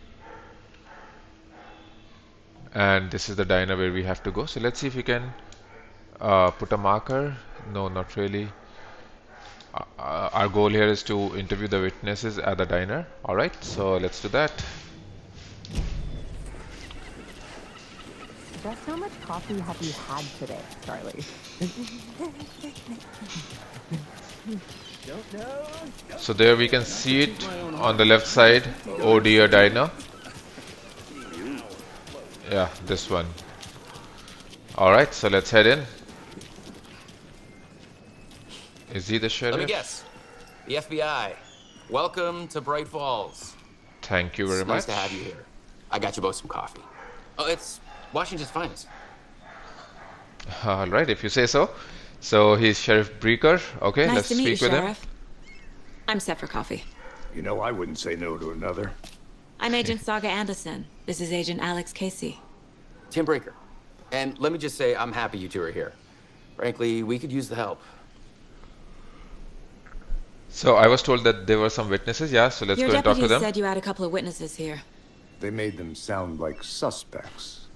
And this is the diner where we have to go. So let's see if we can put a marker. No, not really. Our goal here is to interview the witnesses at the diner. Alright, so let's do that. Just how much coffee have you had today, Charlie? So there we can see it on the left side. Oh dear diner. Yeah, this one. Alright, so let's head in. Is he the sheriff? Let me guess. The FBI. Welcome to Bright Falls. Thank you very It's much. nice to have you here. I got you both some coffee. Oh, it's Washington's finest. All right, if you say so. So he's Sheriff Breaker. Okay, Nice let's to meet you, speak with him. Sheriff. I'm set for coffee. You know, I wouldn't say no to another. I'm Agent Saga Anderson. This is Agent Alex Casey. Tim Breaker. And let me just say, I'm happy you two are here. Frankly, we could use the help. So I was told that there were some witnesses. Yeah, so let's Your go and talk to deputy them. said you had a couple of witnesses here. They made them sound like suspects.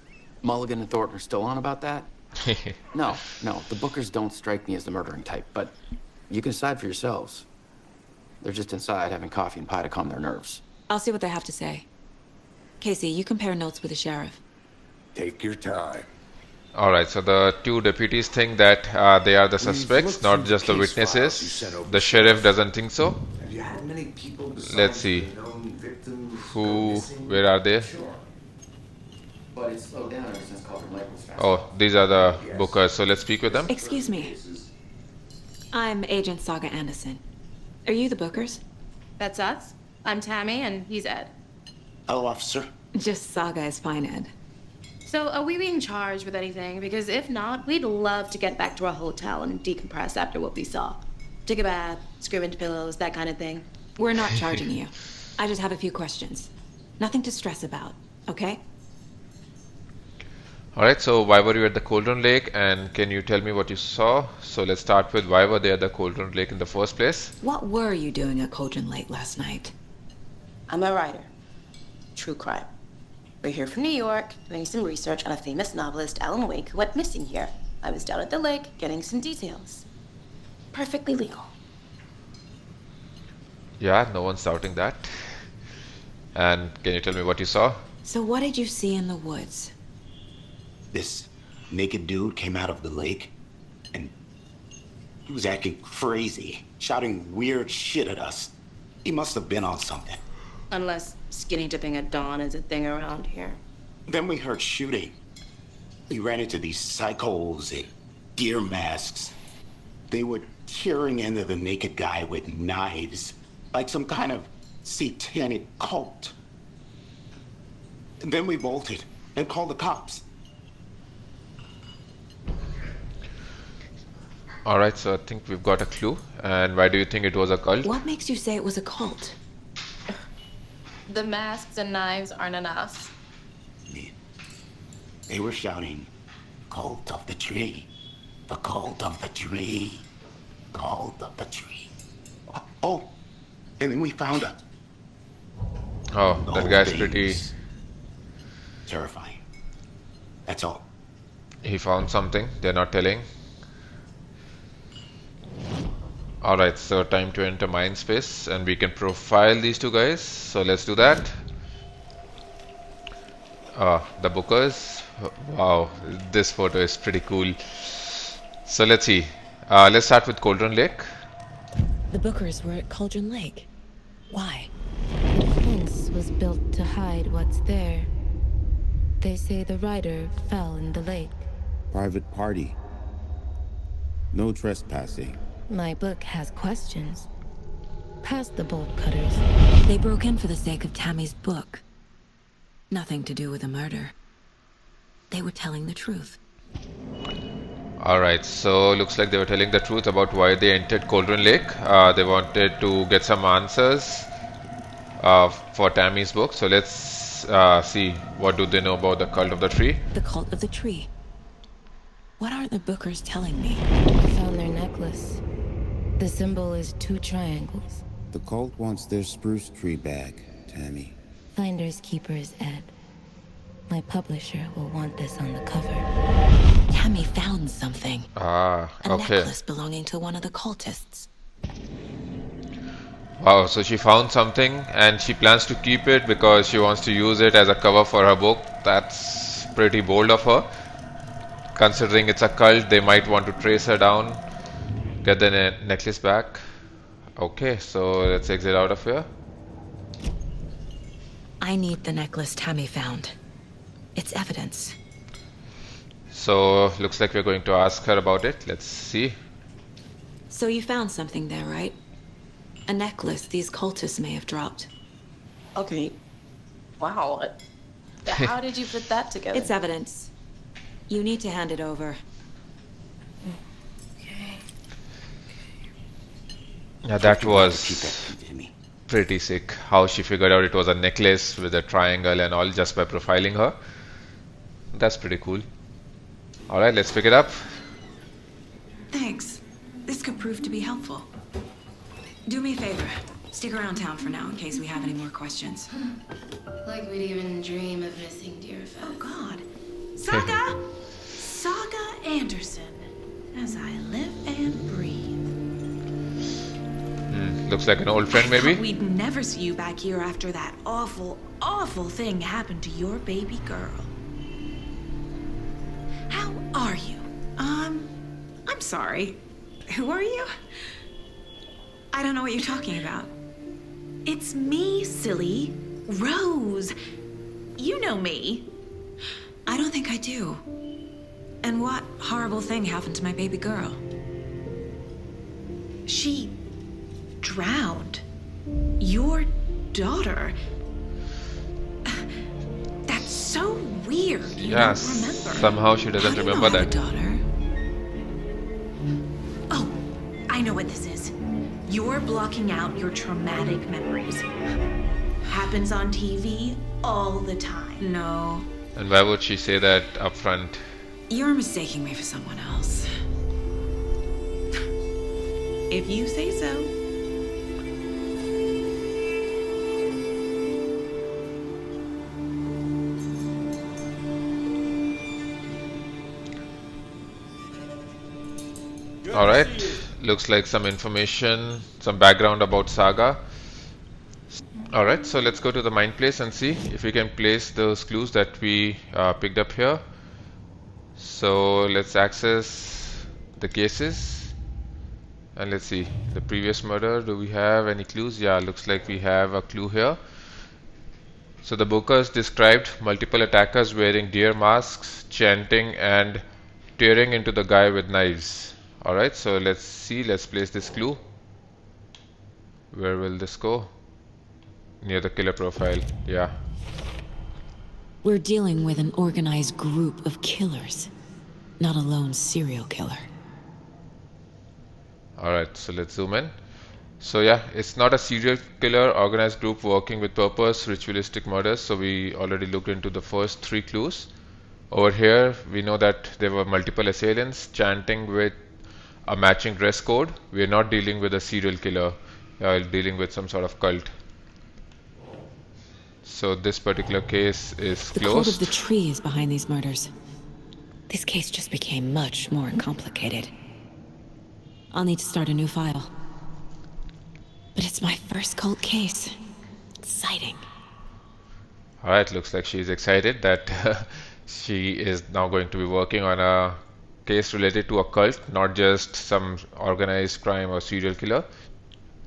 Mulligan and Thornton are still on about that? No, the Bookers don't strike me as the murdering type, but you can decide for yourselves. They're just inside having coffee and pie to calm their nerves. I'll see what they have to say. Casey, you compare notes with the sheriff. Take your time. All right, so the two deputies think that they are the suspects, not just the witnesses. The sheriff doesn't think so. Have you had many people Let's see. the known victims Who, missing? where are they? Sure. But it's slowed down ever since Calvin Lake was found. Oh, these are the bookers, so let's speak with them. Excuse me. I'm Agent Saga Anderson. Are you the Bookers? That's us. I'm Tammy, and he's Ed. Hello, officer. Just Saga is fine, Ed. So, are we being charged with anything? Because if not, we'd love to get back to our hotel and decompress after what we saw. Take a bath, scream into pillows, that kind of thing. We're not charging you. I just have a few questions. Nothing to stress about, okay? All right, so why were you at the Cauldron Lake, and can you tell me what you saw? So let's start with why were they at the Cauldron Lake in the first place? What were you doing at Cauldron Lake last night? I'm a writer. True crime. We're here from New York, doing some research on a famous novelist, Alan Wake, who went missing here. I was down at the lake, getting some details. Perfectly legal. Yeah, no one's doubting that. And can you tell me what you saw? So what did you see in the woods? This naked dude came out of the lake, and he was acting crazy, shouting weird shit at us. He must have been on something. Unless skinny dipping at dawn is a thing around here. Then we heard shooting. We ran into these psychos in deer masks. They were tearing into the naked guy with knives, like some kind of satanic cult. And then we bolted and called the cops. Alright, so I think we've got a clue. And why do you think it was a cult? What makes you say it was a cult? The masks and knives aren't enough. They were shouting, "Cult of the tree, the cult of the tree, cult of the tree." Oh, and then we found her. Oh, that Those guy's things. pretty... Terrifying. That's all. He found something, they're not telling. Alright, so time to enter Mindspace and we can profile these two guys. So let's do that. The bookers. Wow, this photo is pretty cool. So let's see. Let's start with Cauldron Lake. The Bookers were at Cauldron Lake. Why? The fence was built to hide what's there. They say the rider fell in the lake. Private party. No trespassing. My book has questions. Past the bolt cutters. They broke in for the sake of Tammy's book. Nothing to do with a murder. They were telling the truth. Alright, so looks like they were telling the truth about why they entered Cauldron Lake. They wanted to get some answers for Tammy's book. So let's see what do they know about the cult of the tree. The cult of the tree. What are the Bookers telling me? I found their necklace. The symbol is 2 triangles. The cult wants their spruce tree back, Tammy. Finders keepers, Ed. My publisher will want this on the cover. Tammy found something. Ah, A okay. necklace belonging to one of the cultists. Wow, so she found something and she plans to keep it because she wants to use it as a cover for her book. That's pretty bold of her. Considering it's a cult, they might want to trace her down, get the necklace back. Okay, so let's exit out of here. I need the necklace Tammy found. It's evidence. So looks like we're going to ask her about it. Let's see. So you found something there, right? A necklace these cultists may have dropped. Okay. Wow. How did you put that together? It's evidence. You need to hand it over. Yeah, that was pretty sick. How she figured out it was a necklace with a triangle and all just by profiling her. That's pretty cool. Alright, let's pick it up. Thanks. This could prove to be helpful. Do me a favor. Stick around town for now in case we have any more questions. Like we'd even dream of missing dear Fez. Oh, God. Saga! Saga Anderson. As I live and breathe. Looks like an old friend, maybe? We'd never see you back here after that awful, awful thing happened to your baby girl. How are you? I'm sorry. Who are you? I don't know what you're talking about. It's me, silly. Rose. You know me. I don't think I do. And what horrible thing happened to my baby girl? She drowned. Your daughter. That's so weird. You Yes. don't remember. Somehow she doesn't How do you remember know I have that. a daughter? Oh, I know what this is. You're blocking out your traumatic memories. Happens on TV all the time. No. And why would she say that up front? You're mistaking me for someone else. If you say so. Alright, looks like some information, some background about Saga. Alright, so let's go to the mine place and see if we can place those clues that we picked up here. So let's access the cases and let's see the previous murder. Do we have any clues? Yeah, looks like we have a clue here. So the bookers described multiple attackers wearing deer masks, chanting and tearing into the guy with knives. Alright, so let's see, let's place this clue. Where will this go? Near the killer profile, yeah. We're dealing with an organized group of killers, not a lone serial killer. Alright, so let's zoom in. So yeah, it's not a serial killer, organized group working with purpose, ritualistic murders. So we already looked into the first three clues. Over here, we know that there were multiple assailants chanting with a matching dress code. We are not dealing with a serial killer, dealing with some sort of cult. So this particular case is The code of closed. the tree is behind these murders. This case just became much more complicated. I'll need to start a new file. But it's my first cult case. Exciting. Alright, looks like she's excited that she is now going to be working on a case related to a cult, not just some organized crime or serial killer.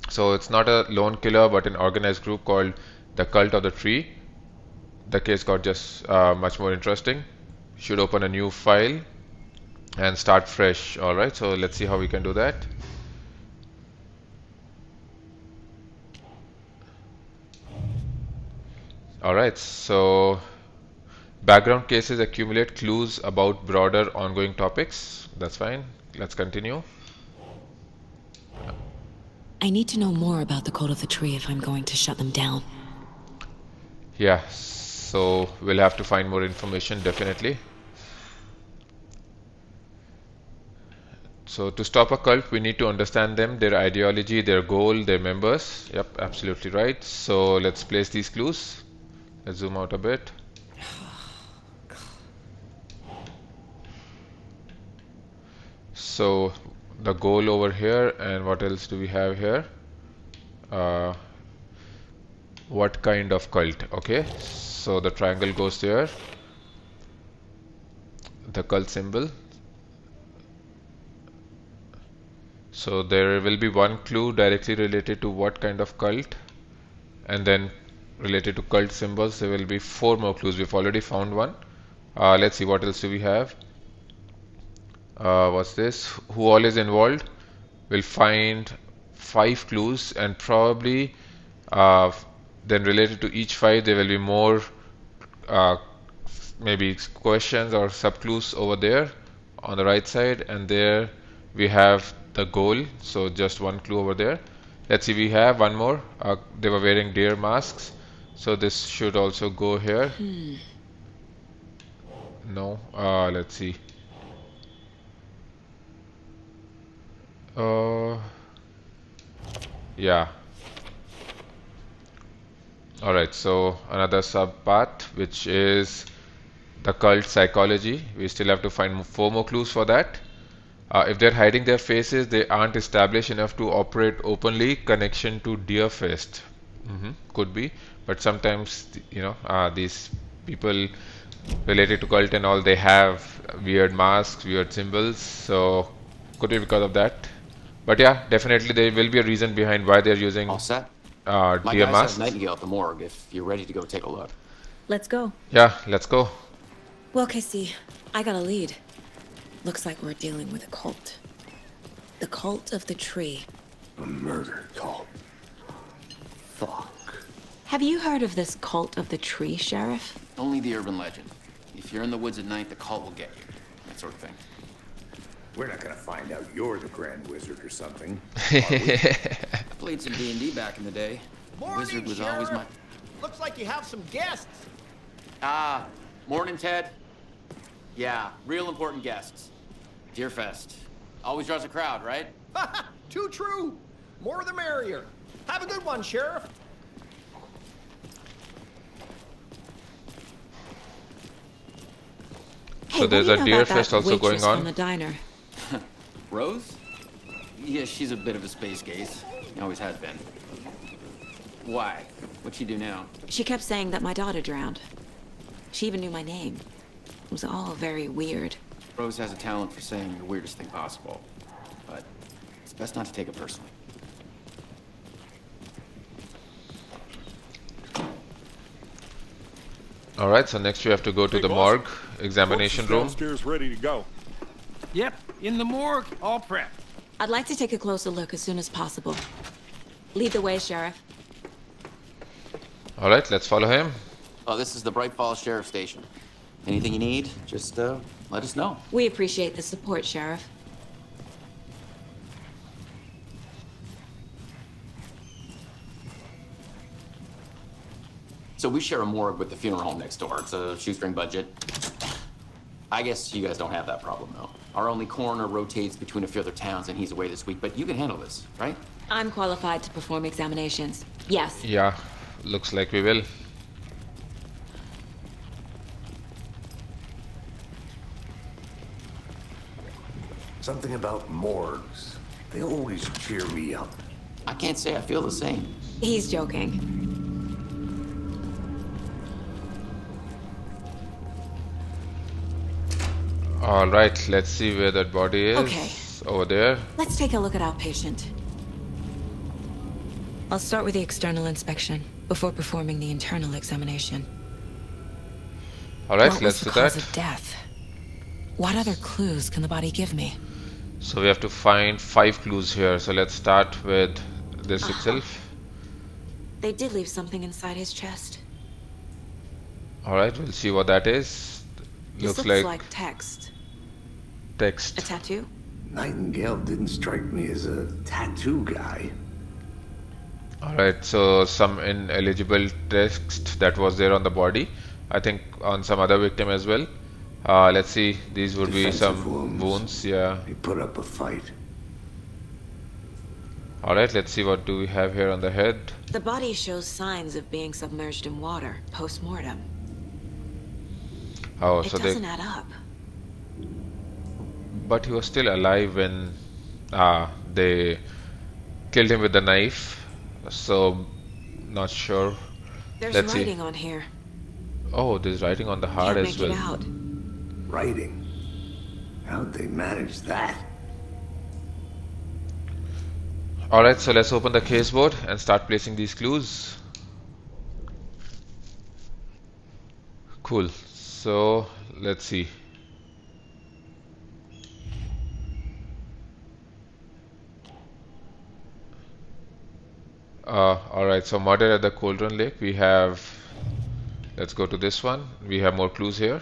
So it's not a lone killer, but an organized group called the Cult of the Tree. The case got just much more interesting. Should open a new file and start fresh. Alright, so let's see how we can do that. Alright, so background cases accumulate clues about broader ongoing topics. That's fine. Let's continue. I need to know more about the code of the tree if I'm going to shut them down. Yeah, so we'll have to find more information, definitely. So to stop a cult, we need to understand them, their ideology, their goal, their members. Yep, absolutely right. So let's place these clues. Let's zoom out a bit. So the goal over here, and what else do we have here? What kind of cult? Okay, so the triangle goes there. The cult symbol. So there will be one clue directly related to what kind of cult, and then related to cult symbols there will be 4 more clues. We've already found one. Let's see, what else do we have? What's this? Who all is involved? We'll find 5 clues, and probably uh, then related to each 5 there will be more uh, maybe questions or sub clues over there on the right side, and there we have the goal, so just one clue over there. Let's see, we have one more. They were wearing deer masks, so this should also go here. No, let's see. Yeah. Alright, so another sub part, which is the cult psychology. We still have to find 4 more clues for that. If they're hiding their faces, they aren't established enough to operate openly. Connection to Deerfest. Could be, but sometimes, these people related to cult and all, they have weird masks, weird symbols, so could be because of that. But yeah, definitely there will be a reason behind why they're using All set? deer My guys masks. have Nightingale at the morgue if you're ready to go take a look. Let's go. Yeah, let's go. Well, Casey, I got a lead. Looks like we're dealing with a cult. The cult of the tree. A murder cult. Fuck. Have you heard of this cult of the tree, Sheriff? Only the urban legend. If you're in the woods at night, the cult will get you. That sort of thing. We're not gonna find out you're the Grand Wizard or something. I played some D&D back in the day. Morning, Wizard was Sheriff. always my... Looks like you have some guests. Ah, morning, Ted. Yeah, real important guests. Deerfest. Always draws a crowd, right? Too true. More the merrier. Have a good one, Sheriff. So there's a Deerfest also going on. From the diner. Rose? Yeah, she's a bit of a space case. Always has been. Why? What'd she do now? She kept saying that my daughter drowned. She even knew my name. It was all very weird. Rose has a talent for saying the weirdest thing possible. But it's best not to take it personally. Alright, so next we have to go to the morgue examination room. Downstairs ready to go. Yep, in the morgue, all prepped. I'd like to take a closer look as soon as possible. Lead the way, Sheriff. Alright, let's follow him. Oh, this is the Bright Falls Sheriff Station. Anything you need, just let us know. We appreciate the support, Sheriff. So we share a morgue with the funeral home next door. It's a shoestring budget. I guess you guys don't have that problem, though. Our only coroner rotates between a few other towns, and he's away this week, but you can handle this, right? I'm qualified to perform examinations. Yes. Yeah, looks like we will. Something about morgues. They always cheer me up. I can't say I feel the same. He's joking. Alright, let's see where that body is. Okay. Over there. Let's take a look at our patient. I'll start with the external inspection before performing the internal examination. Alright, What let's was do the cause that. of death? What other clues can the body give me? So we have to find 5 clues here. So let's start with this itself. They did leave something inside his chest. Alright, we'll see what that is. This looks like text. Text. A tattoo? Nightingale didn't strike me as a tattoo guy. Alright, so some ineligible text that was there on the body. I think on some other victim as well. Let's see, these would be some wounds. Yeah. He put up a fight. Alright, let's see what do we have here on the head. The body shows signs of being submerged in water post-mortem. Oh, It so doesn't add up. But he was still alive when they killed him with the knife. So, not sure. There's Let's writing see. on here. Oh, there's writing on the heart Can't as make well. it out. Writing? How'd they manage that? Alright, so let's open the caseboard and start placing these clues. Cool. So, let's see. Alright, so murder at the Cauldron Lake. We have, let's go to this one. We have more clues here.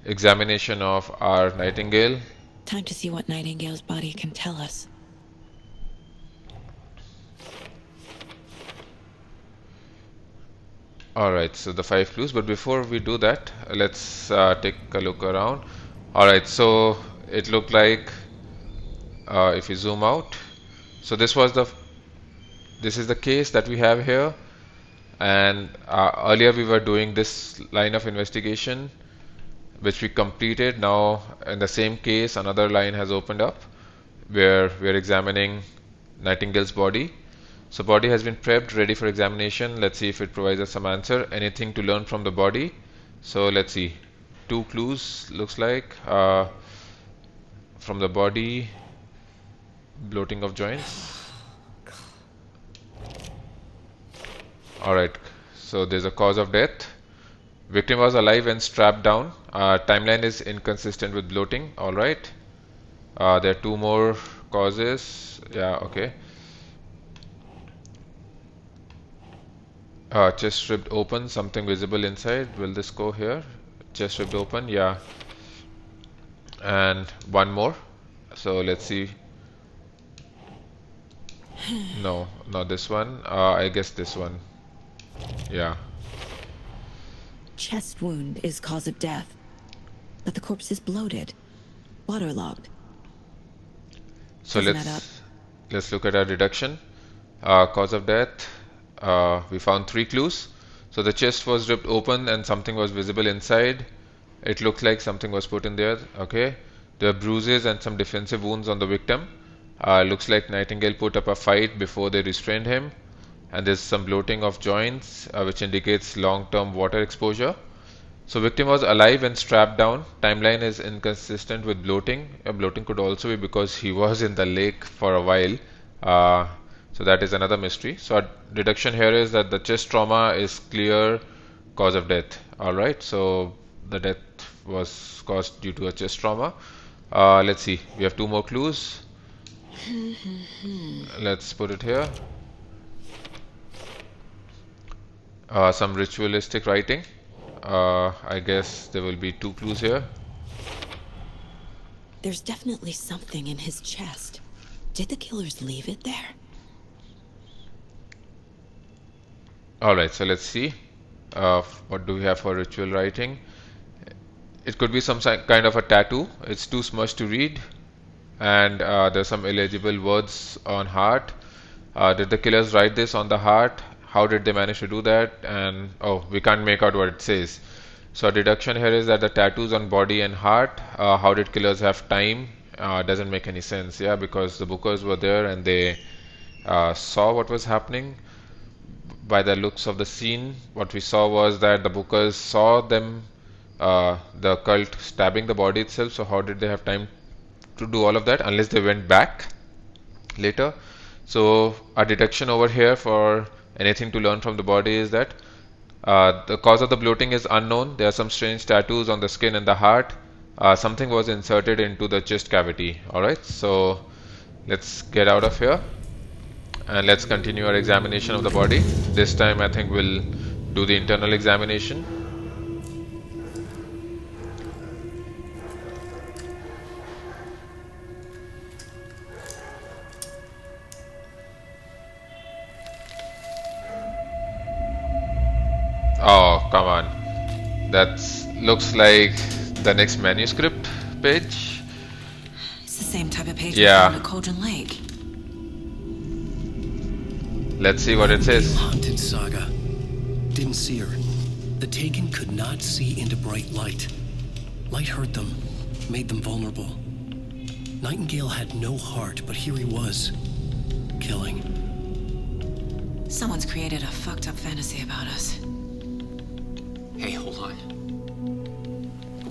Examination of our Nightingale. Time to see what Nightingale's body can tell us. Alright, so the 5 clues, but before we do that, let's take a look around. Alright, so it looked like if you zoom out, so this is the case that we have here, and earlier we were doing this line of investigation which we completed. Now in the same case another line has opened up where we are examining Nightingale's body. So body has been prepped, ready for examination. Let's see if it provides us some answer. Anything to learn from the body. So let's see. 2 clues looks like. From the body, bloating of joints. Alright, so there's a cause of death. Victim was alive and strapped down. Timeline is inconsistent with bloating. Alright. There are 2 more causes. Yeah, okay. Chest ripped open, something visible inside. Will this go here? Chest ripped open, yeah. And 1 more. So let's see. No, not this one. I guess this one. Yeah. Chest wound is cause of death, but the corpse is bloated, waterlogged. So Doesn't add up. let's look at our deduction. Cause of death. We found 3 clues. So the chest was ripped open and something was visible inside. It looked like something was put in there. Okay. There are bruises and some defensive wounds on the victim. Looks like Nightingale put up a fight before they restrained him. And there's some bloating of joints, which indicates long-term water exposure. So victim was alive and strapped down. Timeline is inconsistent with bloating. Bloating could also be because he was in the lake for a while. So that is another mystery. So our deduction here is that the chest trauma is clear cause of death. Alright, so the death was caused due to a chest trauma. Let's see, we have 2 more clues. Let's put it here. Some ritualistic writing. I guess there will be 2 clues here. There's definitely something in his chest. Did the killers leave it there? Alright, so let's see. What do we have for ritual writing? It could be some kind of a tattoo. It's too smudged to read. And there's some illegible words on heart. Did the killers write this on the heart? How did they manage to do that? And oh, we can't make out what it says. So our deduction here is that the tattoos on body and heart. How did killers have time? Doesn't make any sense. Yeah, because the bookers were there and they saw what was happening. By the looks of the scene, what we saw was that the bookers saw them, the cult stabbing the body itself. So how did they have time to do all of that unless they went back later? So our deduction over here for anything to learn from the body is that the cause of the bloating is unknown. There are some strange tattoos on the skin and the heart. Something was inserted into the chest cavity. Alright, so let's get out of here and let's continue our examination of the body. This time I think we'll do the internal examination. Oh, come on. That looks like the next manuscript page. It's the same type of page Yeah. we found at Cauldron Lake. Let's see what it says. Haunted Saga. Didn't see her. The Taken could not see into bright light. Light hurt them, made them vulnerable. Nightingale had no heart, but here he was, killing. Someone's created a fucked up fantasy about us. Hey, hold on.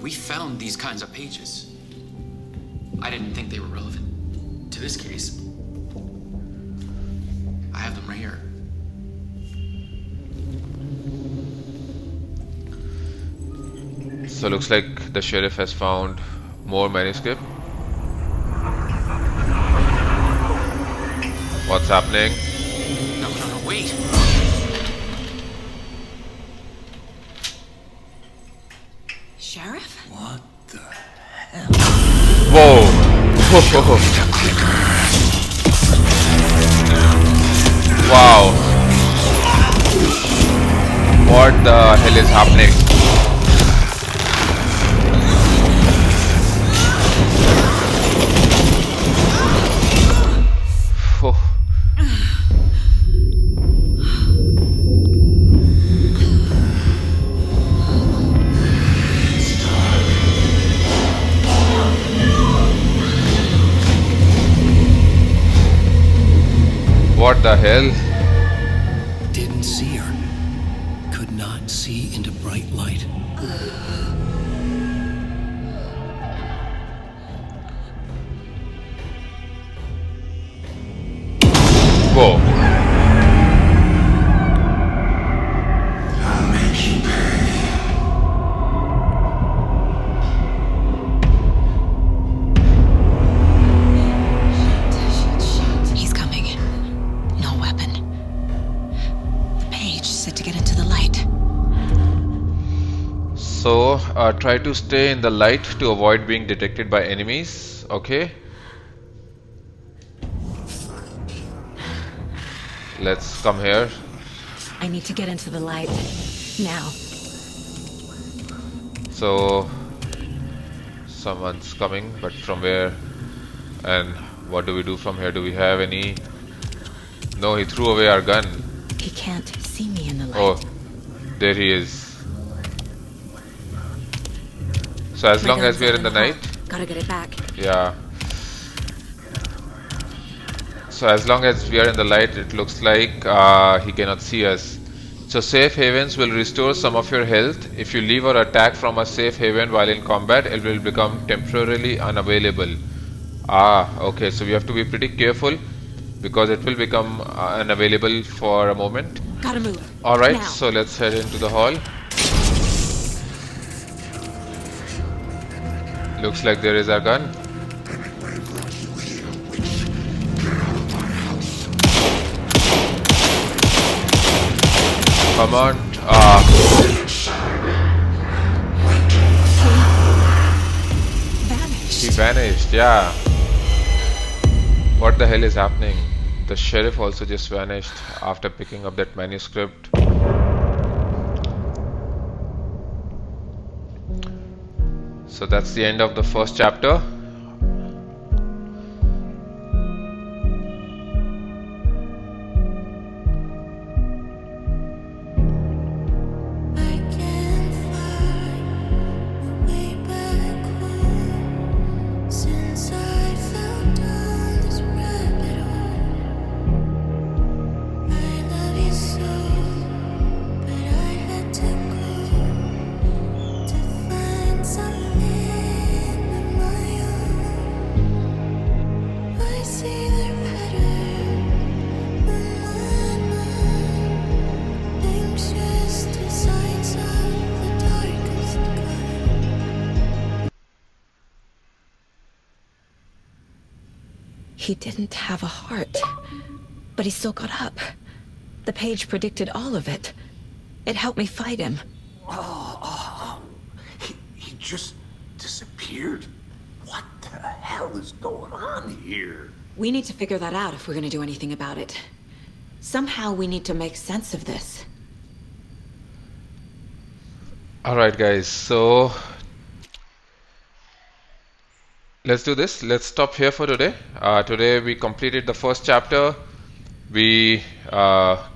We found these kinds of pages. I didn't think they were relevant to this case. I have them right here. So looks like the sheriff has found more manuscript. What's happening? No, wait. Sheriff? What the hell? Whoa! Wow! What the hell is happening? Whoa. What the hell? Didn't see her. Could not see into bright light. Whoa. He's coming. No weapon. The page said to get into the light. So, try to stay in the light to avoid being detected by enemies. Okay. Let's come here. I need to get into the light. Now. So, someone's coming, but from where? And what do we do from here? Do we have any? No, he threw away our gun. He can't see me in the light. Oh, there he is. So as long as we are in the night, gotta get it back. yeah. So as long as we are in the light, it looks like he cannot see us. So safe havens will restore some of your health. If you leave or attack from a safe haven while in combat, it will become temporarily unavailable. Ah, okay. So we have to be pretty careful because it will become unavailable for a moment. Gotta move. Alright, Now. so let's head into the hall. Looks like there is our gun. Come on. He vanished, yeah. What the hell is happening? The sheriff also just vanished after picking up that manuscript. So that's the end of the first chapter. He didn't have a heart, but he still got up. The page predicted all of it. It helped me fight him. He just disappeared? What the hell is going on here? We need to figure that out if we're gonna do anything about it. Somehow we need to make sense of this. Alright guys, so let's do this. Let's stop here for today. Today we completed the first chapter. We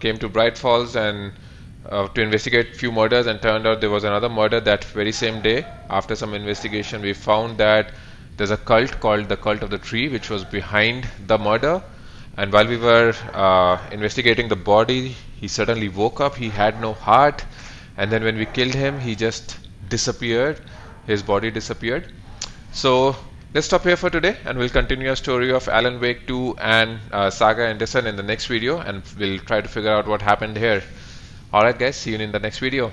came to Bright Falls and to investigate few murders, and turned out there was another murder that very same day. After some investigation, we found that there's a cult called the Cult of the Tree which was behind the murder. And while we were investigating the body, he suddenly woke up. He had no heart, and then when we killed him, he just disappeared. His body disappeared. So let's stop here for today, and we'll continue our story of Alan Wake 2 and Saga Anderson in the next video, and we'll try to figure out what happened here. Alright guys, see you in the next video.